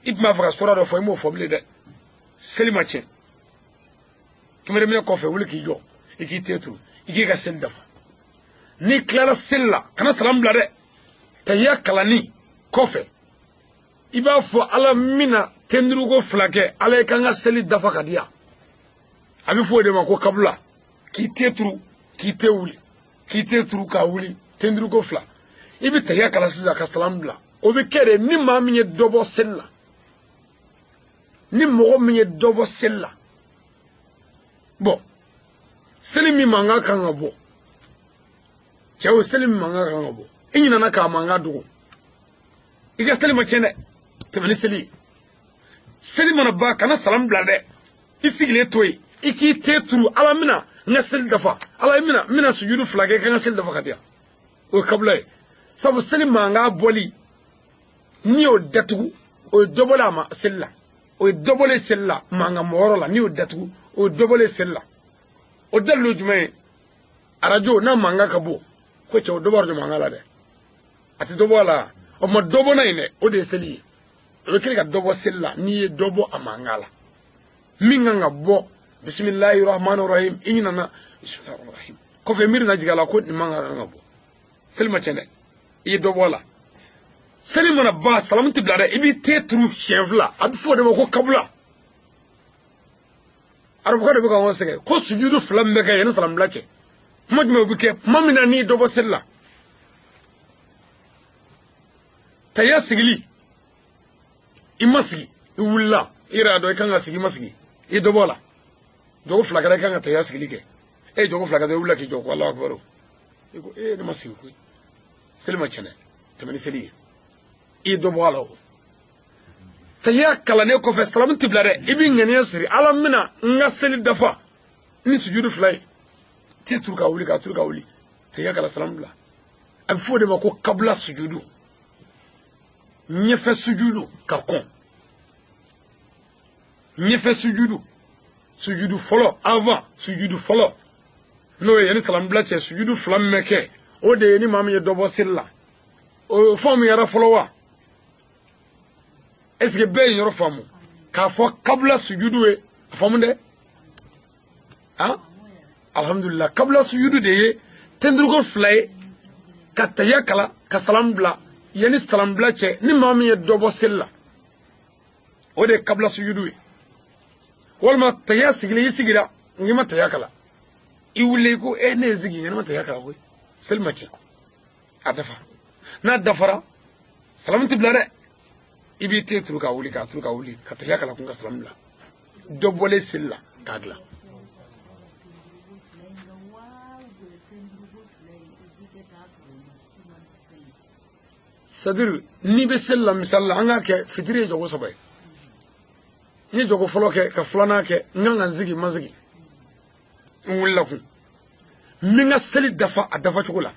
ibma faka sura do fo mo fo ble de selima chen kimere mine ko fe wuli ki jo iki tetu iki ga sel dafa ni klara sella kana salam bla de tayya kalani kofe iba fo ala mina tendrugo flake ala kanga seli dafa kadia abi fo de ma ko kabla ki tetru ki tewuli ki tetru ka wuli tendrugo fla ibi tayya kala sisa ka salam bla o be kere ni ma minye dobo sella ni mo minye dobo sella bon selimi manga kanga bo chawo selimi manga kanga bo inyina na ka manga dugo iga selima chene temani seli mana ba kana salam blade isigile toy iki tetru ala mina ngasel dafa ala mina sujudu flage kan ngasel dafa kadia o kabla sabu seli manga boli ni o datu o dobola ma sella o dobole sella manga morola ni o datu o dobole sella o dallo jume arajo na manga kabo ko che o dobor de manga la de ati dobola o ma dobo na ine o de seli o kile ka dobo sella ni dobo amangala minga ngabo bismillahir rahmanir rahim inna na bismillahir rahim ko fe mirna jigala ko ni manga ngabo selma chene e dobola selima na ba salamti blada ibi tetru chevla adfo de ko kabula arbo ko de ko won sege ko sujudu flambe ka yen salam lache majme buke mamina ni dobo sella taya sigili imasigi iwulla ira do kanga sigi masigi e dobola jogo flagara kanga taya sigili ke e jogo flagara wulla ki jogo Allahu akbar e ko e de masigi ko selma chene tamani seli e dobola taya kala ne ko festalam tiblare ibi ngene yasri ala mina ngaseli dafa ni sujudu flay ti turka wuli ka turka wuli taya kala salam bla ab fode ma ko kabla sujudu nyefe sujudu kakon nyefe sujudu folo avant sujudu folo no yani salam blache sujudu flammeke o de ni mam ye dobo silla o fam yara folo wa est ce que be yoro famu ka fo kabla sujudu e famu de ah alhamdulillah kabla sujudu de tendrugo flay kataya kala ka salam bla yani salam blache ni mam ye dobo silla o de kabla sujudu e walma taya sigile yisigira ngima taya kala iwule ko ne zigi ngima taya kala ko selma ce adafa na dafara salam tiblare ibi te truka wuli ka taya kala kun ka salam la dobole silla kagla sadir ni be silla misalla anga ke fitri jogo sabay ni jogo folo ke ka flana ke nganga zigi mazigi wulla ku minga seli dafa adafa chukula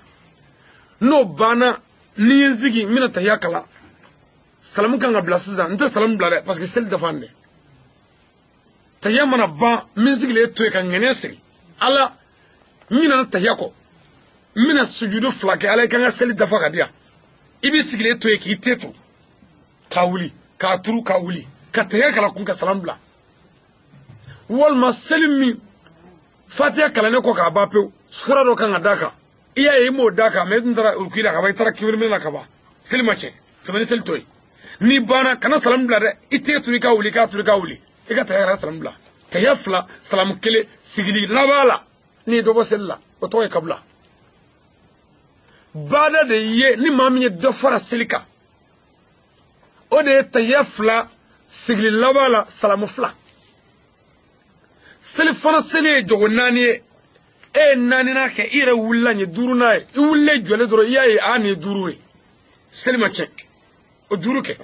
no bana ni zigi mina tayakala salam kan ablasida nta salam blare parce que seli dafa ne tayamana ba min zigi le to kan ngene seri ala mina na tayako mina sujudu flake ala kan seli dafa kadia ibi sigi le to ki tetu kawuli ka turu kawuli kataya kala kun ka salam bla wal masalimi fatiha kala ne ko ka ba pe sura do kan adaka iya yi mo daka me ndara ukila ka bai tara kibir mena ka ba silma che tabani sel toy ni bana kana salam bla de ite turi ka wuli ika taya salam bla tayafla salam kele sigili labala ni do bo sella o toy kabla bada de ye ni mamiye do fara selika o de tayafla sigli labala salamu fla seli fana seli jogo nani e nani na ke ire wulla ni duru na e wulle jole doro yayi ani duru e seli ma check o duru ke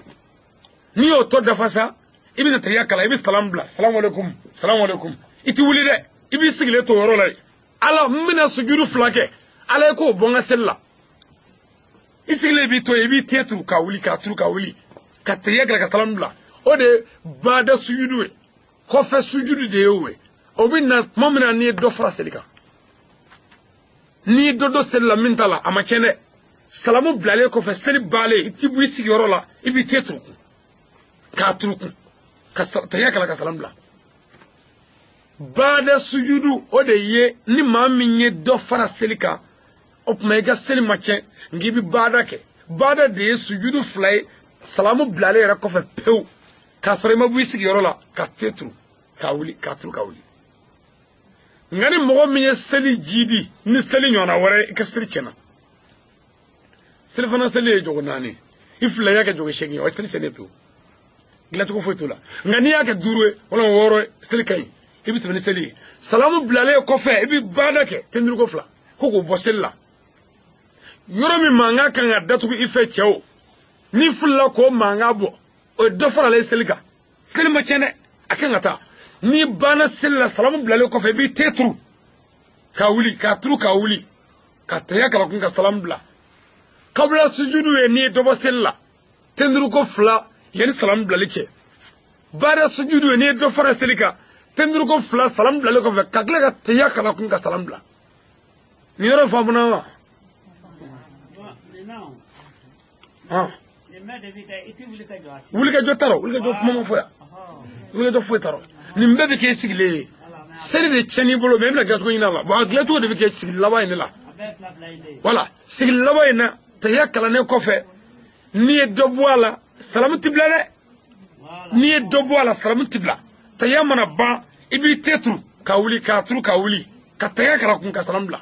ni o to dafa sa ibi na tayakala ibi salam bla assalamu alaikum iti wuli de ibi sigli to woro lay ala mina sujudu fla ke ala ko bonga sella isigli bi to ibi tetu ka wuli ka tayakala ka salam bla o de bada sujudu e ko fe sujudu de we o binna mamna ni do fra selika ni do sella mintala amachene salamu blale ko fe seli bale itibu isi yorola ibi tetru k'a turukun tahiya kala ka salam bila bada sujudu o de ye ni maa min ye dɔ fara seli kan o tuma i ka seli ma tiɲɛ nka bi bada kɛ bada de ye sujudu fila ye salamu bilalen yɛrɛ kɔfɛ pewu k'a sɔrɔ i ma bɔ i sigiyɔrɔ la ka te turu k'a wuli k'a turu ka wuli nka ni mɔgɔ min ye seli jidi ni seli ɲɔgɔnna wɛrɛ i ka seli tiɲɛna seli fana seli ye jogo 4 i fila y'a kɛ jogo 8 ye o seli tiɲɛnen pewu dilancogo foyi t'o la nka n'i y'a kɛ 5 ye walima 6 ye seli ka ɲi i bɛ tɛmɛ ni seli ye salamu bilalen kɔfɛ i bɛ bada kɛ tenduruko 2 ko k'o bɔ seli la yɔrɔ min mankan kan ka datugu i fɛ cɛw ni filila k'o mankan bɔ o ye dɔ farala i seli kan seli ma tiɲɛ dɛ a kan ka taa ni banna seli la salamu bilalen kɔfɛ i b'i te turu ka wuli k'a turu ka wuli ka tahiya kala kun ka salamu bila kabila sujudu ye n'i ye dɔ bɔ seli la tenduruko 2 yanni salamu bilali cɛ bada sujudu ye n'i ye dɔ fara seli kan tenduruko 2 salamu bilalen kɔfɛ ka tila ka tahiya kala kun ka salamu bila nin yɔrɔ faamuna wa wulikajɔ t'a rɔ wulikajɔ kuma ma fɔ yan wulikajɔ foyi t'a rɔ nin bɛɛ bɛ kɛ sigilen ye seli de tiɲɛn'i bolo mɛ i bɛna dilancogo ɲini a la bon a dilancogo de bɛ kɛ sigi laban in de la wala sigi laban in na tahiya kalannen kɔfɛ n'i ye dɔ bɔ a la salamu tɛ bila dɛ n'i ye dɔ bɔ a la salamu tɛ bila tahiya mana ban i b'i te turu ka wuli k'a turu ka wuli ka tahiya kala kun ka salamu bila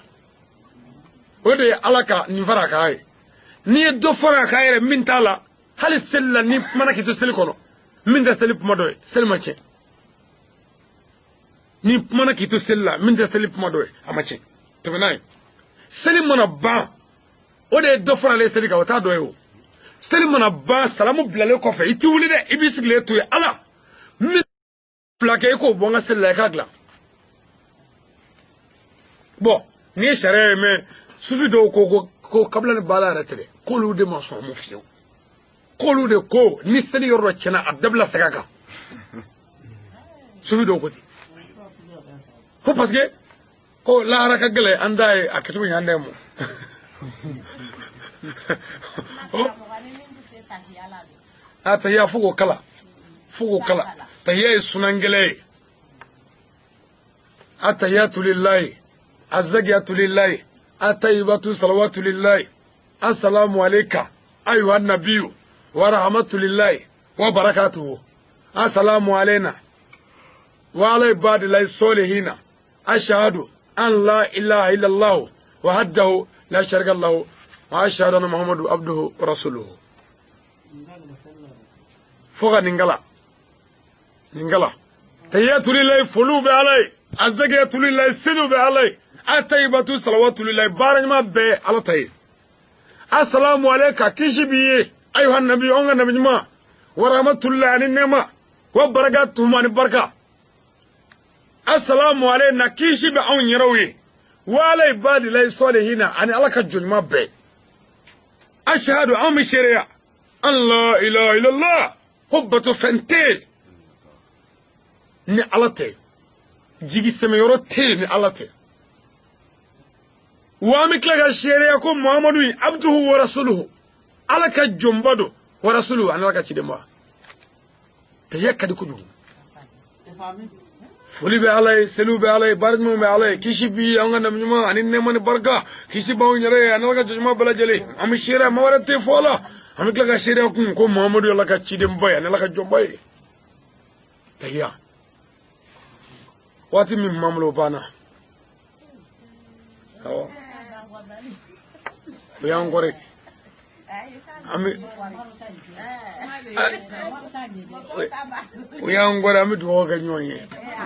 o de ye ala ka nin fara a kan ye n'i ye dɔ fara a kan yɛrɛ min t'a la hali seli la ni kumana k'i to seli kɔnɔ min tɛ seli kuma dɔ ye seli ma tiɲɛ ni kumana k'i to seli la min tɛ seli kuma dɔ ye a ma tiɲɛ tɛmɛ n'a ye seli mana ban o de ye dɔ faralen seli kan o t'a dɔ ye o seli mana ban salamu bilalen kɔfɛ i t'i wuli dɛ i b'i sigilen to yen ala min fila kɛ i k'o bɔ n ka seli la i k'a dilan bɔn n'i ye sariya ye mɛ sufi dɔw ko kabila ni baala yɛrɛ tɛ dɛ k'olu de ma sɔn a ma fiyewu k'olu de ko ni seli yɔrɔ dɔ tiɲɛna a bɛɛ bila sɛgɛ kan sufi dɔw ko ten ko parce que ko lahara ka gɛlɛn an da ye a kɛcogo ɲan dɛ mɔ a tahiya fo k'o kala tahiya ye sunangɛlɛ ye a tahiyatu lillahi a zagiyatu lillahi a tayyibatu salawatu lillahi assalamu alayka ayuha nabiyu wa rahmatulillahi wa barakatuhu assalamu alayna wa ala ibadillahi solihina ashhadu an la ilaha illallah wahdahu la sharika lahu wa ashhadu anna muhammadu abduhu wa rasuluhu foga ningala tayyatu lillahi fulu bi alai azagiyatu lillahi silu bi alai ataybatu salawatu lillahi barajma be ala tay assalamu alayka kishibi ayuha nabi onga nabijma wa rahmatullahi alinma wa barakatuhu man baraka assalamu alayna kishibi on yarawi wa ala ibadillahi solihina ani alaka julma be ashhadu am sharia an la ilaha illallah hubbatu fantil ni alate jigi semeyoro te ni alate wa mi klaga sharia ko muhammadu abduhu wa rasuluhu alaka jombado wa rasuluhu an alaka chidema tayakkadi kudu fuli be alay selu be alay barjmu be alay kishi bi anga namnyuma anin ne man barka kishi baw nyare an alaka juma bala jele am sharia mawarate fola am klaga sharia ko muhammadu alaka chidema an alaka jombay tayya wati min mamlo bana awo yang gore ami yang gore ami do ga nyonye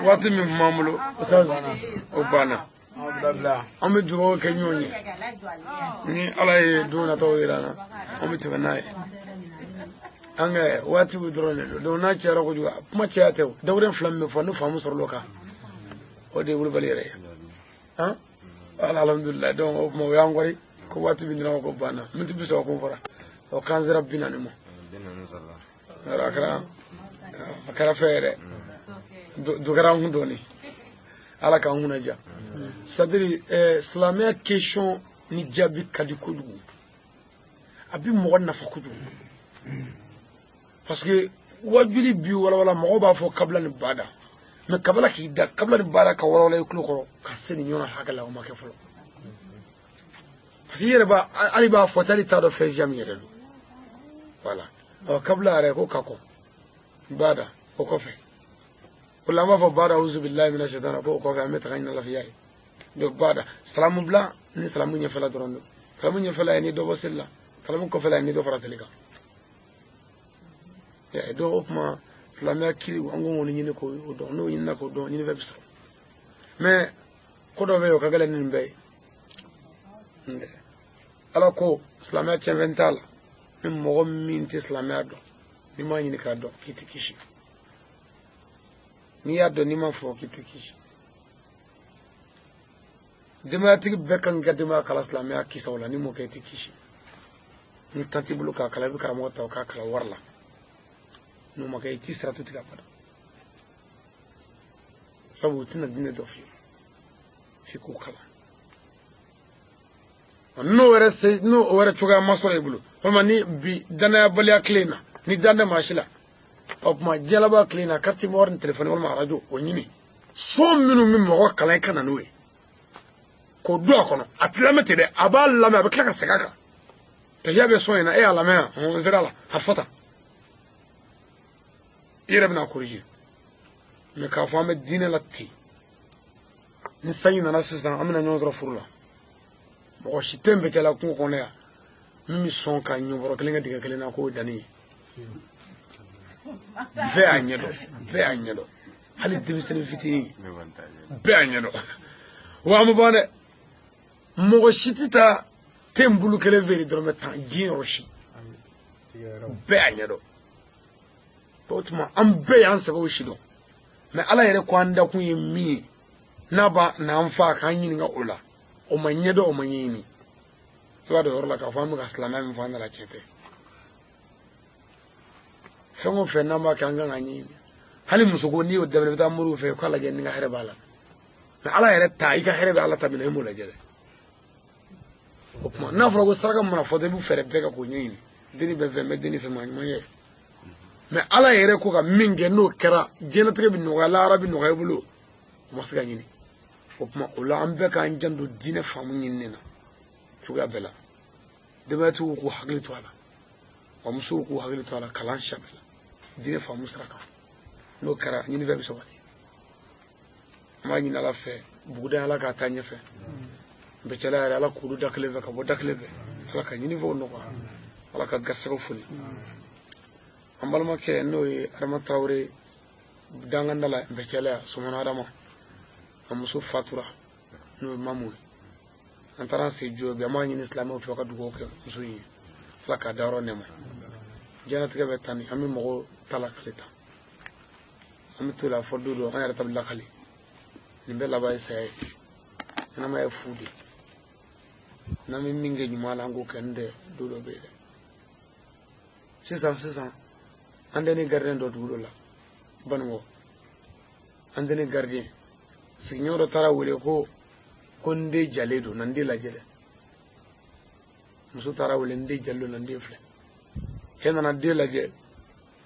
wati min mamlo o bana ami do ga nyonye ni alay do na to irana ami tibanaye anga wati udrone do na chara ko juga kuma chate dawren flamme fo no famu sor loka o de wul balere ha alhamdulillah donc mo yangori ko wati bindina ko bana minti biso ko fora o kanzi rabbina ni mo akara fere do garan hundoni ala kan hunaja sadiri islamia question ni jabi kadi kudu abi mo nafa kudu parce que wajuli bi wala mɔgɔ b'a fɔ kabila ni bada mais kabila k'i da kabila ni bada ka wala i kulo kɔrɔ ka se ni ɲɔgɔn hakɛ la o ma kɛ fɔlɔ parce que i yɛrɛ b'a hali b'a fɔ tali t'a dɔn fɛn jam yɛrɛ don voilà kabila yɛrɛ ko ka kɔ bada o kɔfɛ o la an b'a fɔ bada auzu billahi minash shaitani ko o kɔfɛ an bɛ taga ɲini lafiya ye donc bada salamu bila ni salamu ɲɛfɛla dɔrɔn don salamu ɲɛfɛla ye ni dɔ bɔ seli la salamu kɔfɛla ye ni dɔ fara seli kan dɔw o kuma silamɛya kiri an ko ŋɔni ɲini k'o dɔn n'o ɲinina k'o dɔn ɲini fɛn bɛ sɔrɔ mais ko dɔ bɛ yen o ka gɛlɛn ni nin bɛɛ ye ala ko silamɛya tiɲɛfɛn t'a la ni mɔgɔ min tɛ silamɛya dɔn n'i m'a ɲini k'a dɔn k'i tɛ kisi n'i y'a dɔn n'i m'a fɔ k'i tɛ kisi denbayatigi bɛɛ kan k'i ka denbaya kala silamɛya kisaw la n'i m'o kɛ i tɛ kisi ni tan t'i bolo k'a kala i bɛ karamɔgɔ ta o k'a kala wari la n'o ma kɛ i t'i sara to tigɛ abada sabu u tɛna diinɛ dɔ f'i ye f'i k'o kalan n'o wɛrɛ cogoya ma sɔrɔ i bolo walima ni bi danayabaliya tile in na ni danɛ maa si la o tuma diɲɛlabaa tile in na carte mémoire ni téléphone walima arajo o ɲini so minnu bɛ mɔgɔ kalan i ka na n'o ye k'o don a kɔnɔ a tɛ lamɛn ten dɛ a b'a lamɛn a bɛ tila ka segin a kan tahiya bɛ so in na e y'a lamɛn yan n sera la a fɔ tan i yɛrɛ bɛna corriger mais k'a fɔ an bɛ diinɛ la ten ni sanji nana sisan an bɛna ɲɔgɔn sɔrɔ furu la mɔgɔ si tɛ n bɛ kɛla kungo kɔnɔ yan min bɛ sɔn ka ɲɔbɔrɔ kelen kɛ dingɛ kelen na k'o ye danni ye bɛɛ y'a ɲɛdɔn bɛɛ y'a ɲɛdɔn hali denmisɛnnin fitinin bɛɛ y'a ɲɛdɔn wa an bɛ ban dɛ mɔgɔ si tɛ taa te n bulu kelen feere dɔrɔn bɛ tan diɲɛ yɔrɔ si bɛɛ y'a ɲɛdɔn o tuma an bɛɛ y'an sɛbɛw si dɔn mais ala yɛrɛ ko an dakun ye min ye n'a b'a n'an fa k'an ɲininka o la o ma ɲɛdɔn o ma ɲɛɲini i b'a dɔn yɔrɔ la k'a fɔ an bɛ ka silamɛya min fɔ an nana tiɲɛ tɛ fɛn o fɛn n'an b'a kɛ an kan ka ɲɛɲini hali muso ko n'i y'o daminɛ i bɛ taa moriw fɛ k'a lajɛ ni ka hɛrɛ b'a la mais ala yɛrɛ ta i ka hɛrɛ bɛ ala ta minɛ i m'o lajɛ dɛ o tuma n'a fɔra ko saraka mana fɔ dɔrɔn i bɛ fɛɛrɛ bɛɛ kan k'o ɲɛɲini denni bɛ fɛn bɛ denni fɛn maa ɲuman ye mais ala yɛrɛ ko ka min kɛ n'o kɛra diɲɛlatigɛ bɛ nɔgɔya lahara bɛ nɔgɔya i bolo o ma se ka ɲini o tuma o la an bɛɛ k'an janto diinɛ faamu ɲinini na cogoya bɛɛ la denbayatigiw k'u hakili to a la wa musow k'u hakili to a la kalan siya bɛɛ la diinɛ faamu sira kan n'o kɛra ɲinifɛn bɛ sabati an b'a ɲini ala fɛ buguda ala k'a taa ɲɛfɛ bɛcɛla yɛrɛ ala k'olu da kelen fɛ ka bɔ da kelen fɛ ala ka ɲinifɛnw nɔgɔya ala ka garisɛgɛw foli an balimakɛ n'o ye adama tarawele danganda la bɛcɛla ya sɔmɔnɔ adama a muso fatura n'o ye mamu ye an taara an se jo bi an b'a ɲini silamɛw fɛ ka dugawu kɛ muso in ye ala k'a da yɔrɔ nɛma diɲɛlatigɛ bɛ tan ni an bɛ mɔgɔw ta lakale ta an bɛ to la fɔ don dɔ an yɛrɛ ta bɛ lakale nin bɛɛ laban ye saya ye ɲɛnamaya ye fu de n'an bɛ min kɛ ɲuman la an k'o kɛ n tɛ don dɔ bɛ yen dɛ sisan an tɛ ni gardien dɔ dugu dɔ la Banikɔ an tɛ ni gardien sigiɲɔgɔn dɔ taara wele ko n den jalen don na n den lajɛ dɛ muso taara wele n den jalen don na n den filɛ cɛ nana den lajɛ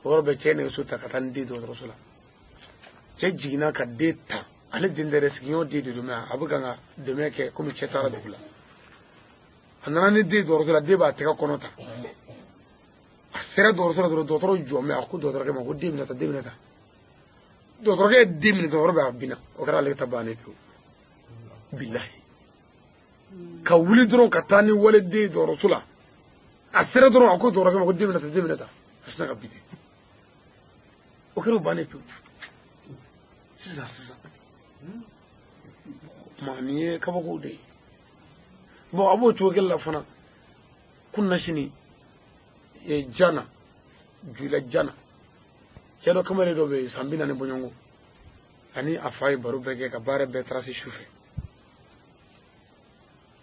o yɔrɔ bɛ cɛ nɛgɛso ta ka taa n den dɔgɔtɔrɔso la cɛ jiginna ka den ta ale den tɛ dɛ sigiɲɔgɔn den de don mais a bɛ kan ka dɛmɛ kɛ komi cɛ taara dugu la a nana ni den dɔgɔtɔrɔso la den b'a tɛgɛ kɔnɔ ta a sera dɔgɔtɔrɔso la dɔrɔn dɔgɔtɔrɔ jɔ mɛ a ko dɔgɔtɔrɔkɛ ma ko den minɛ ta den minɛ ta dɔgɔtɔrɔkɛ ye den minɛ dɔrɔn b'a binna o kɛra ale ta bannen pewu bilahi ka wuli dɔrɔn ka taa ni wale den dɔgɔtɔrɔso la a sera dɔrɔn a ko dɔgɔtɔrɔkɛ ma ko den minɛ ta a sina ka bin ten o kɛra o bannen pewu sisan kuma nin ye kabakow de ye bon a b'o cogo kelen la fana kunna sini jana juila jana cɛ dɔ kamalen dɔ bɛ yen san 40 bɔɲɔgɔnko ani a fa ye baro bɛɛ kɛ ka baara bɛɛ taara se su fɛ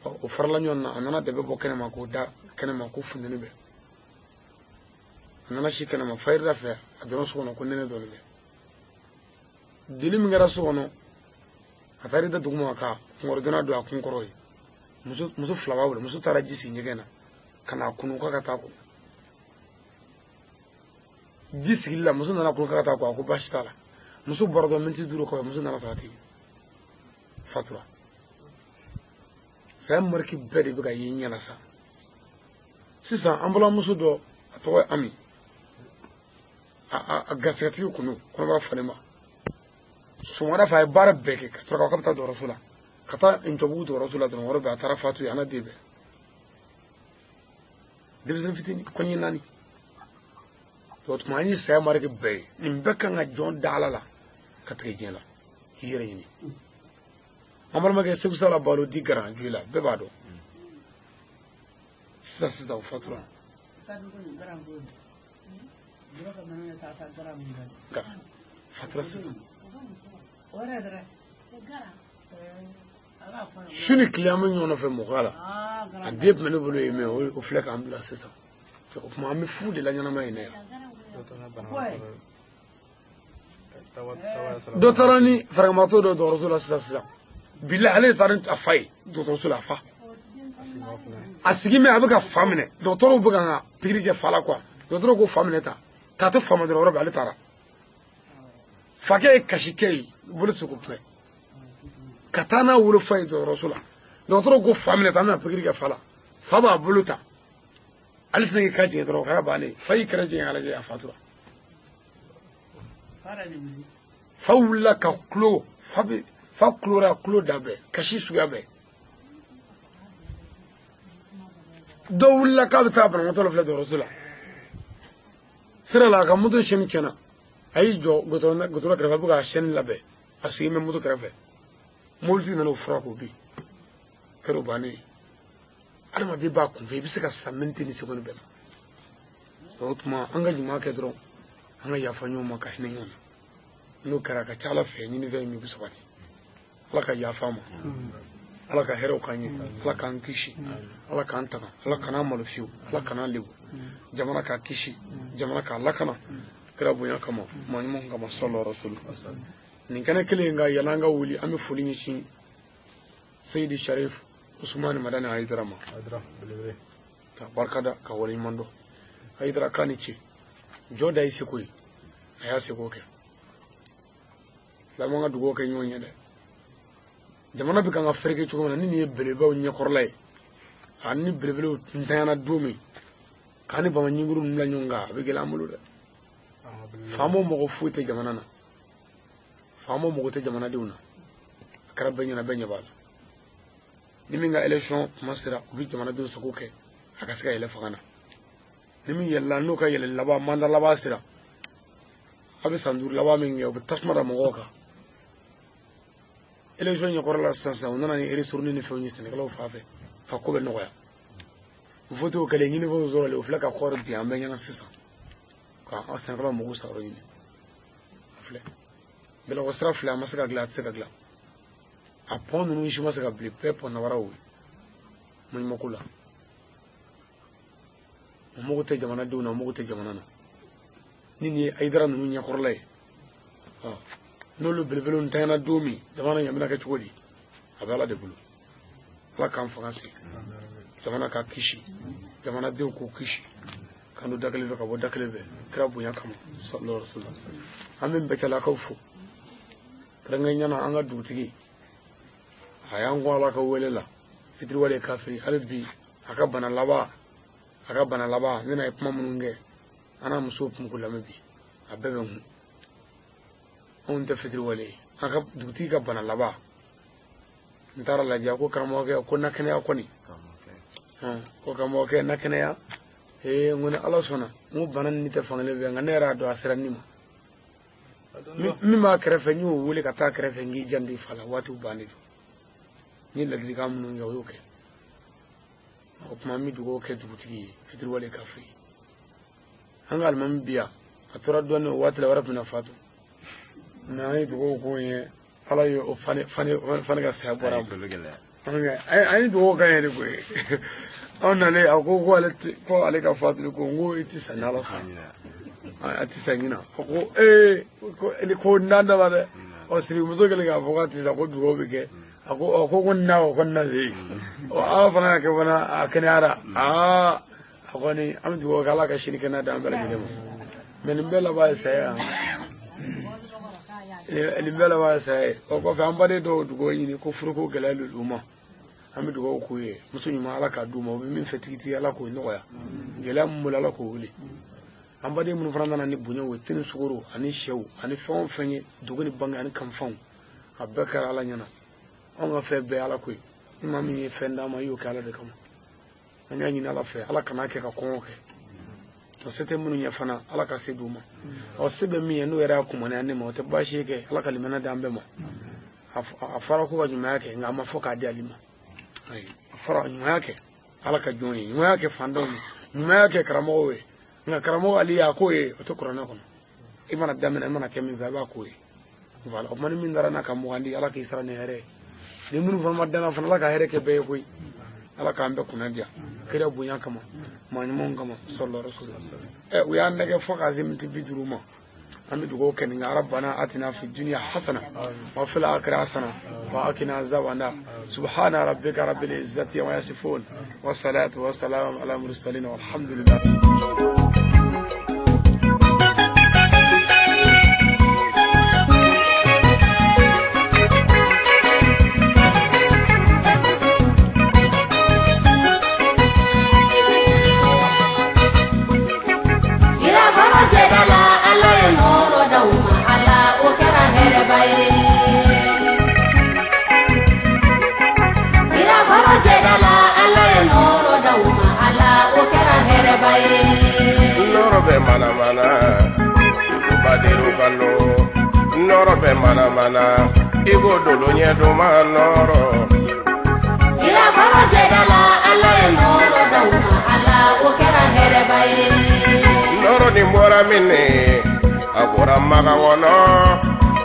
o farala ɲɔgɔn na a nana dɛbɛ bɔ kɛnɛma k'o da kɛnɛma ko funteni bɛ a nana si kɛnɛma fayirida fɛ a dɔrɔn so kɔnɔ ko nɛnɛ dɔɔnin bɛ dili min kɛra so kɔnɔ a taara i da duguma ka kunkɔrɔdonna don a kun kɔrɔ ye muso fila b'a bolo muso taara ji sigi ɲɛgɛn na ka na kunu k'a ka taa kunu ji sigila muso nana kun ka taa ko baasi t'a la muso bɔra dɔrɔn miniti 5 kɔfɛ muso nana sɔrɔ a tɛ yen fatura saya mariki bɛɛ de bɛ ka ye n ɲɛna sa sisan an balimamuso dɔ a tɔgɔ ye Ami a garisɛgɛtigi kun don kɔnɔbara falen ma sɔgɔmada fɛ a ye baara bɛɛ kɛ ka sɔrɔ k'a bɛ taa dɔgɔtɔrɔso la ka taa Ncɔbugu dɔgɔtɔrɔso la dɔrɔn wɛrɛ bɛ a taara fatu yen a n'a den bɛɛ denmisɛnnin fitinin kɔɲɛ 4 o tuma an ye saya mariki bɛɛ ye nin bɛɛ kan ka jɔn da Ala la ka tigɛ diɲɛ la k'i yɛrɛ ɲini an balimakɛ Segu Sala Balo di Garan Joyi la bɛɛ b'a dɔn sisan o fatura Garan fatura sisan su ni tile an bɛ ɲɔgɔn nɔfɛ mɔgɔya la a den tun bɛ ne bolo yen mɛ o filɛ k'an bila sisan o tuma an bɛ fu de la ɲɛnama in na yan dɔ taara ni faragamatɔ dɔ dɔgɔtɔrɔso la sisan bilahi ale de taara a fa ye dɔgɔtɔrɔso la a fa a sigi mɛ a bɛ ka fa minɛ dɔgɔtɔrɔw bɛ ka pikiri kɛ fa la kuwa dɔgɔtɔrɔw ko fa minɛ ta k'a tɛ fa ma dɔrɔn yɔrɔ bɛ ale taara fakɛ ye kasikɛ ye bolo tɛ se k'o kunbɛ ka taa n'a wolofa ye dɔgɔtɔrɔso la dɔgɔtɔrɔw ko fa minɛ ta an bɛna pikiri kɛ fa la fa b'a bolo ta ale tɛ se k'i ka jigin dɔrɔn o kɛra bannen fa y'i kɛra jigin a lajɛ a fatura fa wulila ka kulo fa kulora kulo da bɛɛ kasi suguya bɛɛ dɔ wulila k'a bɛ taa banabagatɔ la filɛ dɔgɔtɔrɔso la sira la a ka moto sɛni tiɲɛna a y'i jɔ gotoro kɛrɛfɛ a bɛ ka sɛni labɛn a sigilen bɛ moto kɛrɛfɛ mobilitigi nana o fura k'o bin kɛra o bannen adamaden b'a kunfɛ i bɛ se ka sa miniti ni sekondi bɛɛ ma o tuma an ka ɲuman kɛ dɔrɔn an ka yafa ɲɔgɔn ma ka hinɛ ɲɔgɔn na n'o kɛra a ka ca Ala fɛ ɲinifɛn min bɛ sabati Ala ka yafa ma Ala ka hɛrɛw k'an ye Ala k'an kisi Ala k'an tanga Ala kan'an malo fiyewu Ala kan'an lebu jamana k'a kisi jamana k'a lakana kira bonya kama maa ɲuman kama sallallahu alaihi wasallam nin kɛnɛ kelen nka yann'an ka wuli an bɛ foli ɲɛsin Seyidi Sharif Usmani Madani Hayidara ma ka barika da ka waleɲuman dɔn Hayidara k'a ni ce jɔ da y'i seko ye a y'a seko kɛ silamɛw ka dugawu kɛ ɲɔgɔn ye dɛ jamana bɛ kan ka fereke cogo min na ni nin ye belebelew ɲɛkɔrɔla ye ani ni belebelew ntanyana don min k'an ni bamaɲinkuru ninnu la ɲɔgɔn kan a bɛ gɛlɛya an bolo dɛ faamaw mago foyi tɛ jamana na faamaw mago tɛ jamanadenw na a kɛra bɛɛ ɲɛna bɛɛ ɲɛ b'a la ni min ka élection kuma sera u bɛ jamanadenw sago kɛ a ka se ka yɛlɛ fanga na ni min yɛlɛla n'o ka yɛlɛ laban mandat laban sera a bɛ san 5 laban min kɛ u bɛ tasuma da mɔgɔw kan élection ɲɛkɔrɔla sisan u nana ni eresoroni ni fɛnw ye sɛnɛkɛlaw fan fɛ a ko bɛ nɔgɔya votew kɛlen ɲinifɛnw sɔrɔlen u filɛ ka kɔɔri bin an bɛɛ ɲɛna sisan ka sɛnɛkɛlaw mago sa yɔrɔ ɲini a filɛ Bɛlɛkɔ sira filɛ a ma se ka dilan a tɛ se ka dilan a pɔn ninnu si ma se ka bilen bɛɛ pɔn nabaraw ye maɲumako la o mago tɛ jamanadenw na o mago tɛ jamana na ni nin ye Hayidara ninnu ɲɛkɔrɔla ye n'olu belebelew ntanyana don min jamana ɲɛ bɛna kɛ cogo di a bɛ Ala de bolo Ala k'an fanga se jamana ka kisi jamanadenw k'u kisi kan don da kelen fɛ ka bɔ da kelen fɛ kira bonya kama sallallahu alaihi wasallam an bɛ Bɛcɛlakaw fo kɛrɛnkɛrɛnnenya an ka dugutigi a y'an kɔn Ala ka wele la fitiriwale kafiri hali bi a ka bana laban ne na ye kuma minnu kɛ an n'a musow tun k'o lamɛn bi a bɛɛ bɛ n kun anw tɛ fitiriwale ye an ka dugutigi ka bana laban n taara lajɛ a ko karamɔgɔkɛ ko na kɛnɛya kɔni ko karamɔgɔkɛ na kɛnɛya n ko ni Ala sɔnna n ko bana nin tɛ fankelen fɛ nka ne yɛrɛ y'a dɔn a sera nin ma min b'a kɛrɛfɛ n y'o wele ka taa kɛrɛfɛ n k'i janto i fa la waatiw bannen don n ye ladilikan minnu kɛ o y'o kɛ o tuma an bɛ dugawu kɛ dugutigi ye fitiriwale kafiri an ka alimami bi yan a tora dɔɔnin o waati la wɛrɛ bɛna fatu mɛ an ye dugawu k'o ye Ala ye o fane ka saya bɔra a ma an ye dugawu k'an yɛrɛ koyi anw nalen a ko ale ka fatuli ko n ko i tɛ sa ni Ala sɔnna a tɛ sa ɲina a ko ko n'an daba dɛ sirimuso kɛlen k'a fɔ k'a tɛ sa ko dugawu bɛ kɛ a ko na o ko na se Ala fana y'a kɛ fana a kɛnɛyara a kɔni an bɛ dugawu kɛ Ala ka sini kɛnɛya di an bɛɛ lajɛlen ma Menibela ba saya. Elibela ba saya. Oko fa ambade do dugo yini ko furuko gelalu luma. Ami dugo ko ye. Muso nyuma ala ka duma bi min fetikiti ala ko no ya. Gela mula ala ko wuli. Ambade mun franda na ni bunya we tin suguru ani shew ani fon fenye dugo ni banga ani kamfon. Abakar ala nyana. On ga fe be ala ko. Imami fenda ma yo kala de kama. Anya nyina ala fe ala kana ke ka konke. To sete munu nya fana ala ka se duma o sebe mi no era ko mona ne mo te ba sheke ala ka limana dambe mo afara ko wajuma yake ngama foka di alima ai afara nyuma yake ala ka joni nyuma yake fando nyuma yake karamo we nga karamo ali ya ko e to korona kono imana damena imana kemi ba ko e wala o man min darana ka mo andi ala ka isra ne here ni munu fama dana fana ala ka here ke be ko ala ka ambe kunadia kira bunya kama manimon kama sallallahu alaihi wasallam we are nege foka zimti biduruma ami dugo ken nga rabbana atina fid dunya hasana wa fil akhirati hasana wa qina azabannar subhana rabbika rabbil izzati wa yasifun wa salatu wa salam ala mursalin walhamdulillah. Norobe mana mana, igo badiru kalo. Norobe mana mana, igo dulunya duma noro. Sira baro jedala ala noro dauma ala okera herebaye. Noro ni mbora mini, abora maga wono,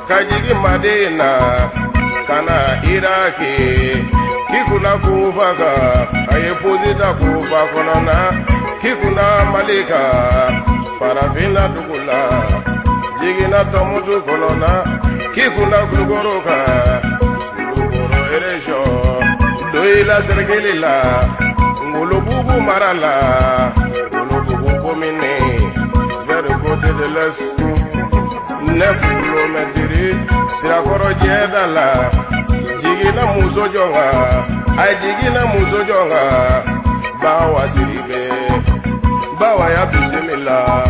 kajigi Madina, kana Iraki. Kikuna kufaka, aye pozita kufa konona. Kikuna malika, farafina dugula. Jigina tomutu konona. Kikuna kulugoroka, kulugoro eresho. Doila sergelila, ngulububu marala. Ngulububu komine, vers le côté de l'est. 9 km, sirakoro jedala. Jigina muso jonga, ay jigina muso jonga. Bawa siribe, bawa ya bisimila,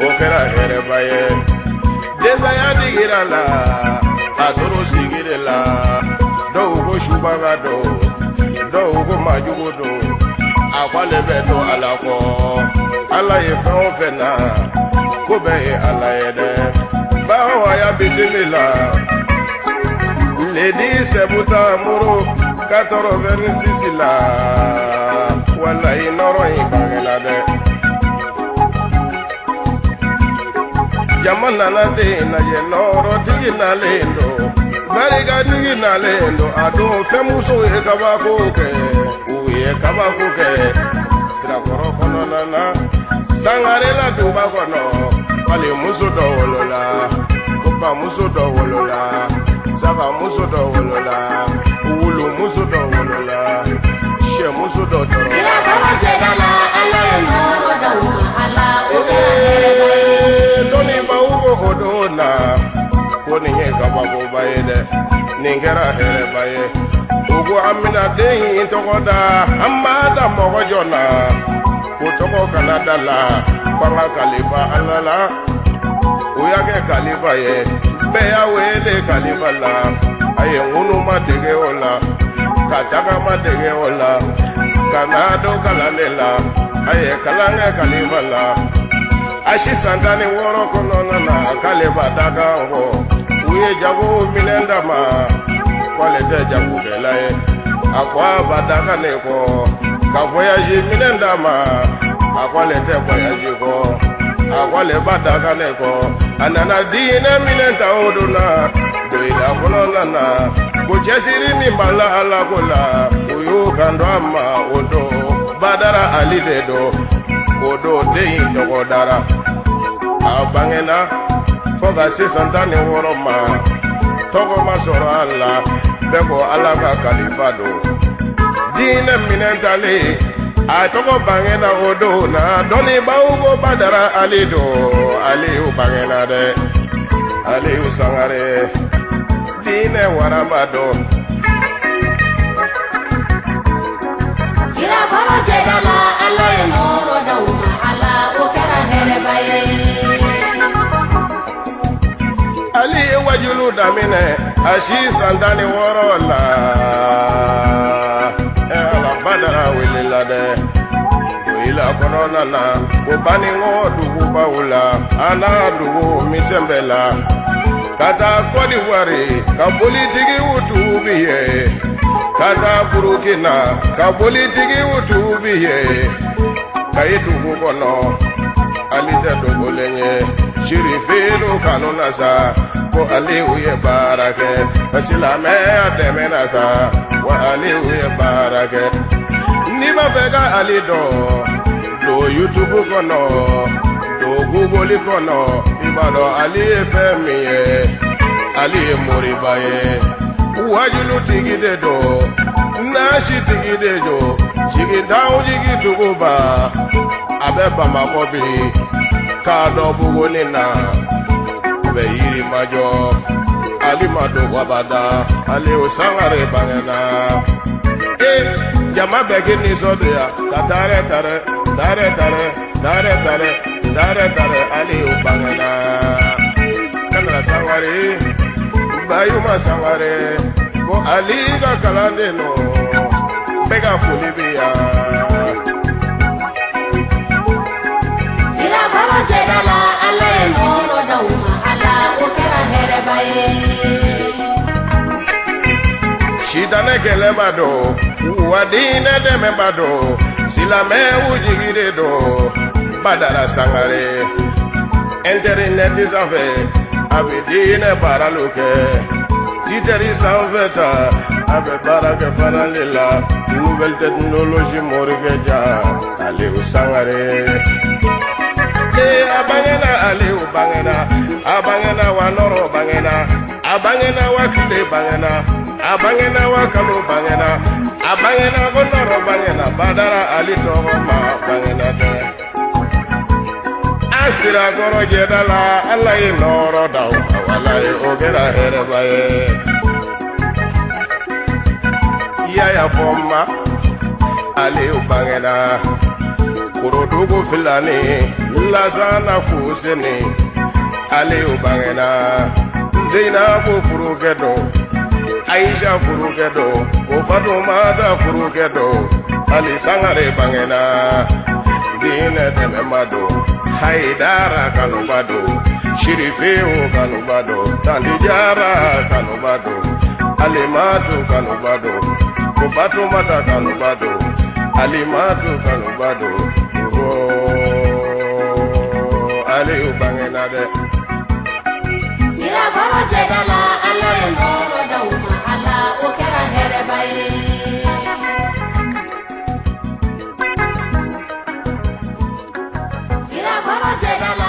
okera herebaye. Deza ya digira la, atoro sigire la. Do ugo shubaga do ugo majugo do. Akwale beto alako, ala ye fen fena, kobe ye ala yede. Bawa ya bisimila. Lady Sebuta Muro 86 la wala inoro ibagela de jamana na de na ye noro tigina lendo bariga tigina lendo ado femuso e kabako ke uye kabako ke sira koro kono na sangare la duba kono fale muso do wolola kopa muso do wolola Sava muso do wolola, ulu muso do wolola, she muso do do. Sira baro jedala ala noro dauma ala okera herebaye. Doni ba ugo odona, koni nye kababo bayede, ningera herebaye. Ugo amina dehi intokoda, amada mogo jona, kutoko Canada la, kwanga Khalifa alala, uyage Khalifa ye. Beya wele Khalifa la, aye ngunu madege ola, kataka madege ola, kanado kalanela, aye kalange Khalifa la. Ashi santani woro kono na kaleba daga ngo, uye jago milenda ma, kwalete jago belaye, akwa badaka neko, ka voyage milenda ma, akwalete voyage ko. Akwale badaka neko anana dine milenta oduna doida kono na kuchesiri mimbala ala kola uyu kando ama odo badara ali dedo odo dei dogodara abangena foga 600 euro ma togo masoro ala beko ala ka Khalifa do dine milenta le a tɔgɔ bangena o don na dɔnnibaw ko Badara Ali don Aliyu bangena dɛ Aliyu Sangare diinɛ waraba don Sirakɔrɔ jɛda la Ala ye nɔɔrɔ d'aw ma Ala o kɛra hɛrɛba ye Ali ye wajulu daminɛ a si san 16 la Ala Badara welela dɛ doyila kɔnɔna na ko baninko dugubaw la a n'a dugu misɛn bɛɛ la ka taa Côte d'Ivoire ka politigiw tuubi ye ka taa Burukina ka politigiw tuubi ye ka ye dugu kɔnɔ Ali tɛ dogolen ye Sirifelu kanu na sa ko Aliyu ye baara kɛ silamɛya dɛmɛna sa wa Aliyu ye baara kɛ n'i b'a fɛ ka Ali dɔn do YouTube kɔnɔ do Google kɔnɔ i b'a dɔn Ali ye fɛn min ye Ali ye moriba ye wajulu tigi de don nasi tigi de don jigitanw jigituguba a bɛ Bamakɔ bi k'a dɔ Buguni na a bɛ Yirimajɔ Ali ma don wabada Aliyu Sangare bangena jama bɛɛ k'i nisɔndiya ka taarɛ Aliyu bangena Kamara Sangare Bayuma Sangare ko Ali ka kalanden no bɛɛ ka foli bi yan Sirakɔrɔ jɛda la Ala ye nɔɔrɔ d'aw ma Ala o kɛra hɛrɛba ye sitanɛ kɛlɛba don wa diinɛ dɛmɛba don silamɛw jigide don Badara Sangare internet sanfɛ a bɛ diinɛ baaralu kɛ titɛri sanfɛ ta a bɛ baara kɛ fana de la nouvelle technologie morikɛ ja Aliyu Sangare a bangena Aliyu bangena a bangena wa nɔrɔ bangena a bangena wa tile bangena a bangena wa kalo bangena a bangena ko nɔrɔ bangena Badara Ali tɔgɔ ma bangena dɛ a Sirakɔrɔ jɛda la Ala ye nɔrɔ d'aw ma walayi o kɛra hɛrɛba ye yaya fɔ n ma Aliyu bangena Korodugu Filani Lasana Fuseni Aliyu bangena Zainabu furukɛ don Aisha furukɛ don ko Fatumata furukɛ don Ali Sangare bangena diinɛ dɛmɛma don Haidara kanuba don Shirifewu kanuba don Tantijara kanuba don Alimatu kanuba don ko Fatumata kanuba don Alimatu kanuba don Aliyu bangena dɛ Sirakɔrɔ jɛda la Ala ye nɔɔrɔ d'aw ma Ala o kɛra hɛrɛba ye Sirakɔrɔ jɛda la